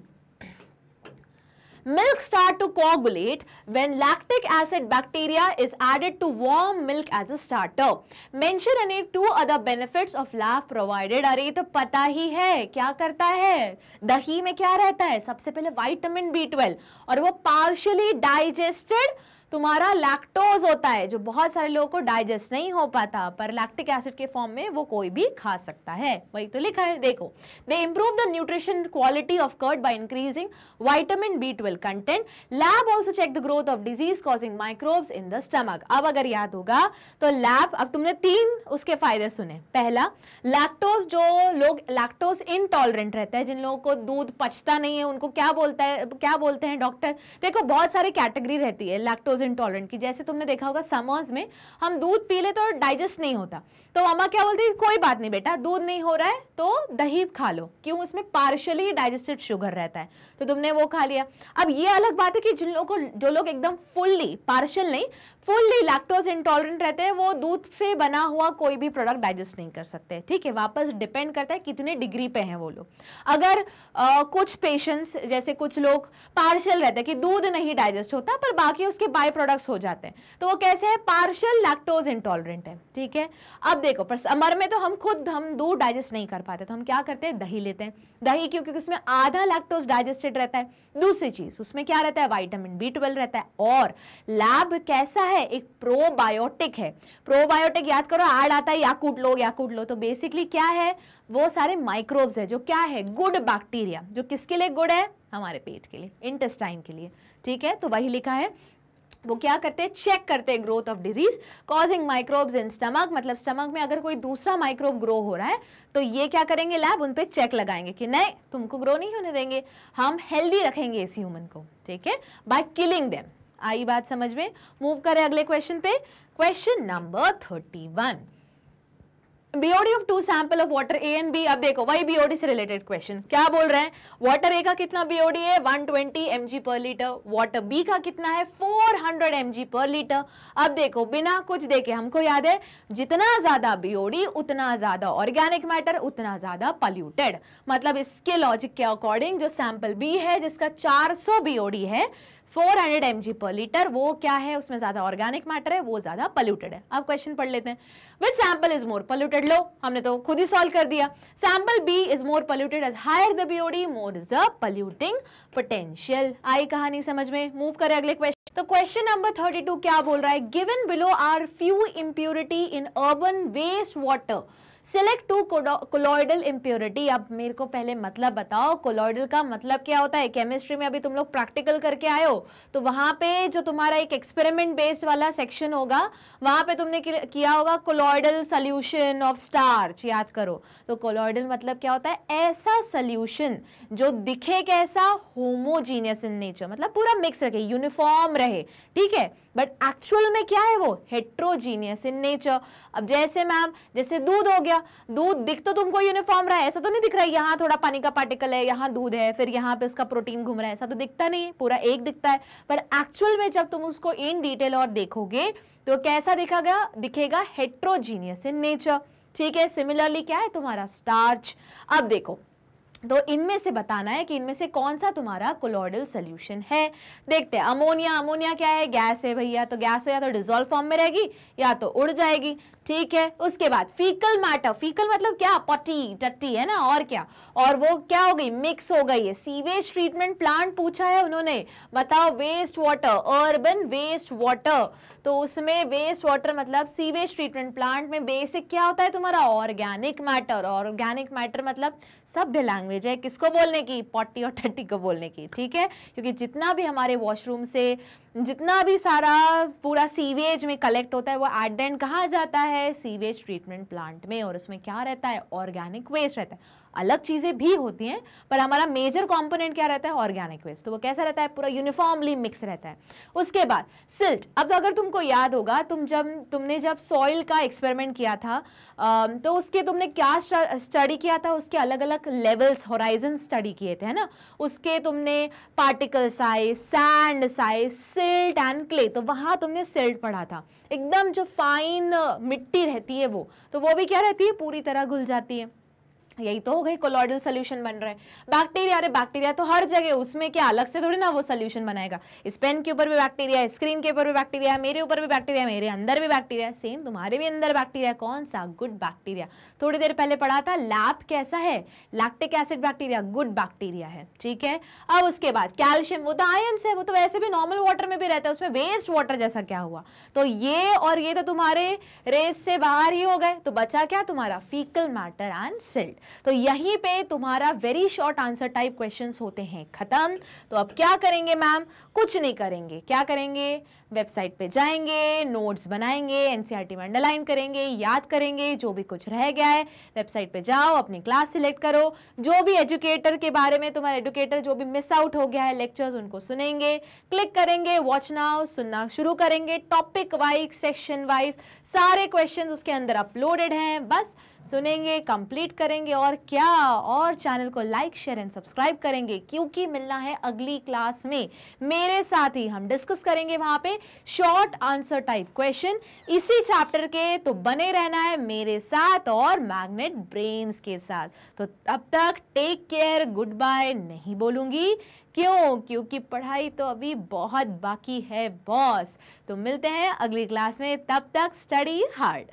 Milk start to coagulate when lactic acid bacteria is added to warm milk as a starter. Mention any 2 other benefits of LAF provided. अरे तो पता ही है क्या करता है. दही में क्या रहता है? सबसे पहले विटामिन B12, और वो पार्शियली डाइजेस्टेड तुम्हारा लैक्टोज होता है, जो बहुत सारे लोगों को डाइजेस्ट नहीं हो पाता, पर लैक्टिक एसिड के फॉर्म में वो कोई भी खा सकता है. वही तो लिखा है. देखो, they improve the nutrition quality of curd by increasing vitamin B12 content. LAB also check the growth of disease causing microbes in the stomach. अब अगर याद होगा तो लैब, अब तुमने 3 उसके फायदे सुने. पहला, लैक्टोज, जो लोग लैक्टोज इनटॉलरेंट रहते हैं, जिन लोगों को दूध पचता नहीं है, उनको क्या बोलते हैं डॉक्टर? देखो बहुत सारी कैटेगरी रहती है लैक्टोज इंटॉलरेंट की, जैसे तुमने देखा होगा समर्स में हम दूध पी ले तो डाइजेस्ट नहीं होता, तो मम्मा क्या बोलती है, कोई बात नहीं बेटा, दूध नहीं हो रहा है तो दही खा लो, क्यों, उसमें पार्शियली डाइजेस्टेड शुगर रहता है, तो तुमने वो खा लिया। अब ये अलग बात है कि जिन लोगों को, जो लोग एकदम फुल्ली, पार्शियल नहीं, फुल्ली लैक्टोज इंटॉलरेंट रहते हैं, वो दूध से बना हुआ कोई भी प्रोडक्ट डाइजेस्ट नहीं कर सकते, ठीक है। वापस डिपेंड करता है कितने डिग्री पे हैं वो लोग। अगर कुछ पेशेंट्स, जैसे कुछ लोग पार्शियल रहते हैं कि दूध नहीं डाइजेस्ट होता पर बाकी उसके बाय प्रोडक्ट्स हो जाते हैं, तो वो कैसे है, पार्शियल लैक्टोज इंटॉलरेंट है, ठीक है। अब देखो, पर समर में तो हम दूध डाइजेस्ट नहीं कर पाते, तो हम क्या करते हैं, दही लेते हैं। दही क्योंकि उसमें आधा लैक्टोज डाइजेस्टेड रहता है। दूसरी चीज, उसमें क्या रहता है, विटामिन B12 रहता है। और लैब कैसा है, एक प्रोबायोटिक है। प्रोबायोटिक याद करो, ऐड आता है याकूट लो, तो बेसिकली क्या है, वो सारे माइक्रोब्स है जो क्या है, गुड बैक्टीरिया, जो किसके लिए गुड है, हमारे पेट के लिए, इंटेस्टाइन के लिए, ठीक है। तो वही लिखा है, वो क्या करते हैं, चेक करते हैं growth of disease causing microbes in stomach, मतलब स्टमक में अगर कोई दूसरा माइक्रोब ग्रो हो रहा है तो ये क्या करेंगे, लैब उन पे चेक लगाएंगे कि नहीं, तुमको ग्रो नहीं होने देंगे, हम हेल्दी रखेंगे इस ह्यूमन को, ठीक है, बाय किलिंग देम। आई बात समझ में? मूव करें अगले क्वेश्चन पे, question number 31। BOD of two sample of water A and B। अब देखो वही BOD से रिलेटेड क्वेश्चन, क्या बोल रहे हैं, वाटर A का कितना BOD है, 120 mg पर लीटर, वाटर B का कितना है, 400 mg पर लीटर। अब देखो बिना कुछ देखे हमको याद है, जितना ज्यादा BOD उतना ज्यादा ऑर्गेनिक मैटर, उतना ज्यादा पॉल्यूटेड। मतलब इसके लॉजिक के अकॉर्डिंग जो सैंपल B है जिसका 400 BOD है, 400 mg पर लीटर, वो क्या है, उसमें ज्यादा ऑर्गेनिक मैटर है, वो ज्यादा पोल्यूटेड है। अब क्वेश्चन पढ़ लेते हैं, which sample is more polluted, लो हमने तो खुद ही सॉल्व कर दिया, sample B is more polluted as higher the BOD more is the polluting potential. आई कहानी समझ में? मूव करें अगले क्वेश्चन। तो क्वेश्चन नंबर 32 क्या बोल रहा है, given below are few impurity in urban waste water, select two colloidal impurity. अब मेरे को पहले मतलब बताओ, कोलॉइडल का मतलब क्या होता है, केमिस्ट्री में अभी तुम लोग प्रैक्टिकल करके आए हो, तो वहां पे जो तुम्हारा एक एक्सपेरिमेंट बेस्ड वाला सेक्शन होगा, वहां पे तुमने किया होगा कोलॉइडल सोल्यूशन ऑफ स्टार्च, याद करो। तो कोलॉइडल मतलब क्या होता है, ऐसा सोल्यूशन जो दिखे कैसा, होमोजीनियस इन नेचर, मतलब पूरा मिक्स रहे, यूनिफॉर्म रहे, ठीक है, बट एक्चुअल में क्या है, वो हेट्रोजीनियस इन नेचर। अब जैसे मैम, जैसे दूध हो गया, दूध दिख तो तुमको यूनिफॉर्म रहा है, ऐसा तो नहीं दिख रहा है यहाँ थोड़ा पानी का पार्टिकल है, यहाँ दूध है, फिर यहाँ पे उसका प्रोटीन घूम रहा है, ऐसा तो दिखता नहीं, पूरा एक दिखता है। पर एक्चुअल में जब तुम उसको इन डिटेल और देखोगे तो कैसा दिखेगा, हेट्रोजीनियस इन नेचर, ठीक है। सिमिलरली क्या है तुम्हारा स्टार्च। अब देखो, तो इनमें से बताना है कि इनमें से कौन सा तुम्हारा कोलॉइडल सॉल्यूशन है। देखते हैं, अमोनिया क्या है, गैस है भैया, तो गैस या तो डिसॉल्व फॉर्म में रहेगी या तो उड़ जाएगी, ठीक है। उसके बाद फीकल मैटर, फीकल मतलब क्या, पटी टट्टी है ना, और क्या, और वो क्या हो गई, मिक्स हो गई है। सीवेज ट्रीटमेंट प्लांट पूछा है उन्होंने, बताओ, waste water, urban waste water, तो उसमें वेस्ट वाटर मतलब सीवेज ट्रीटमेंट प्लांट में बेसिक क्या होता है तुम्हारा, ऑर्गेनिक मैटर। ऑर्गेनिक मैटर मतलब सभ्य लैंग्वेज है, किसको बोलने की, पॉटी और टट्टी को बोलने की, ठीक है। क्योंकि जितना भी हमारे वॉशरूम से जितना भी सारा पूरा सीवेज में कलेक्ट होता है, वो एट द एंड कहाँ जाता है, सीवेज ट्रीटमेंट प्लांट में, और उसमें क्या रहता है, ऑर्गेनिक वेस्ट रहता है। अलग चीजें भी होती हैं पर हमारा मेजर कंपोनेंट क्या रहता है, ऑर्गेनिक वेस्ट, तो वो कैसा रहता है, पूरा यूनिफॉर्मली मिक्स रहता है। उसके बाद सिल्ट। अब तो अगर तुमको याद होगा, तुमने जब सॉइल का एक्सपेरिमेंट किया था, तो उसके तुमने क्या स्टडी किया था, उसके अलग अलग लेवल्स, होराइजन स्टडी किए थे, है ना। उसके तुमने particle size, sand size, silt and clay, तो वहां तुमने सिल्ट पढ़ा था, एकदम जो फाइन मिट्टी रहती है वो भी क्या रहती है, पूरी तरह घुल जाती है। यही तो हो गई, कोलॉइडल सोल्यूशन बन रहा है। बैक्टीरिया, अरे बैक्टीरिया तो हर जगह, उसमें क्या अलग से थोड़ी ना वो सोल्यूशन बनाएगा, इस पेन के ऊपर भी बैक्टीरिया है, स्क्रीन के ऊपर भी बैक्टीरिया है, मेरे ऊपर भी बैक्टीरिया है, मेरे अंदर भी बैक्टीरिया है, सेम तुम्हारे भी अंदर बैक्टीरिया है। कौन सा, गुड बैक्टीरिया। थोड़ी देर पहले पढ़ा था, लैप कैसा है, lactic acid bacteria, good bacteria है, ठीक है। अब उसके बाद कैल्शियम, वो तो आयन है, वो तो वैसे भी नॉर्मल वाटर में भी रहता है, उसमें वेस्ट वाटर जैसा क्या हुआ, तो ये और ये तो तुम्हारे रेस से बाहर ही हो गए, तो बचा क्या तुम्हारा, फीकल मैटर एंड सिल्ट। तो यहीं पे तुम्हारा very short answer type questions होते हैं खत्म। तो अब क्या करेंगे मैम, कुछ नहीं करेंगे, क्या करेंगे, वेबसाइट पे जाएंगे, नोट्स बनाएंगे, एनसीईआरटी में अंडरलाइन करेंगे, याद करेंगे, जो भी कुछ रह गया है वेबसाइट पे जाओ, अपनी क्लास सिलेक्ट करो, जो भी एजुकेटर के बारे में तुम्हारा एजुकेटर जो भी मिस आउट हो गया है लेक्चर्स उनको सुनेंगे, क्लिक करेंगे वॉच नाउ, सुनना शुरू करेंगे, टॉपिक वाइज सेक्शन वाइज सारे क्वेश्चंस उसके अंदर अपलोडेड हैं, बस सुनेंगे, कंप्लीट करेंगे और क्या, और चैनल को लाइक शेयर एंड सब्सक्राइब करेंगे क्योंकि मिलना है अगली क्लास में मेरे साथ ही। हम डिस्कस करेंगे वहां पे शॉर्ट आंसर टाइप क्वेश्चन इसी चैप्टर के, तो बने रहना है मेरे साथ और मैग्नेट ब्रेन्स के साथ। तो तब तक टेक केयर, गुड बाय नहीं बोलूंगी, क्यों? क्योंकि पढ़ाई तो अभी बहुत बाकी है बॉस। तो मिलते हैं अगली क्लास में, तब तक स्टडी हार्ड।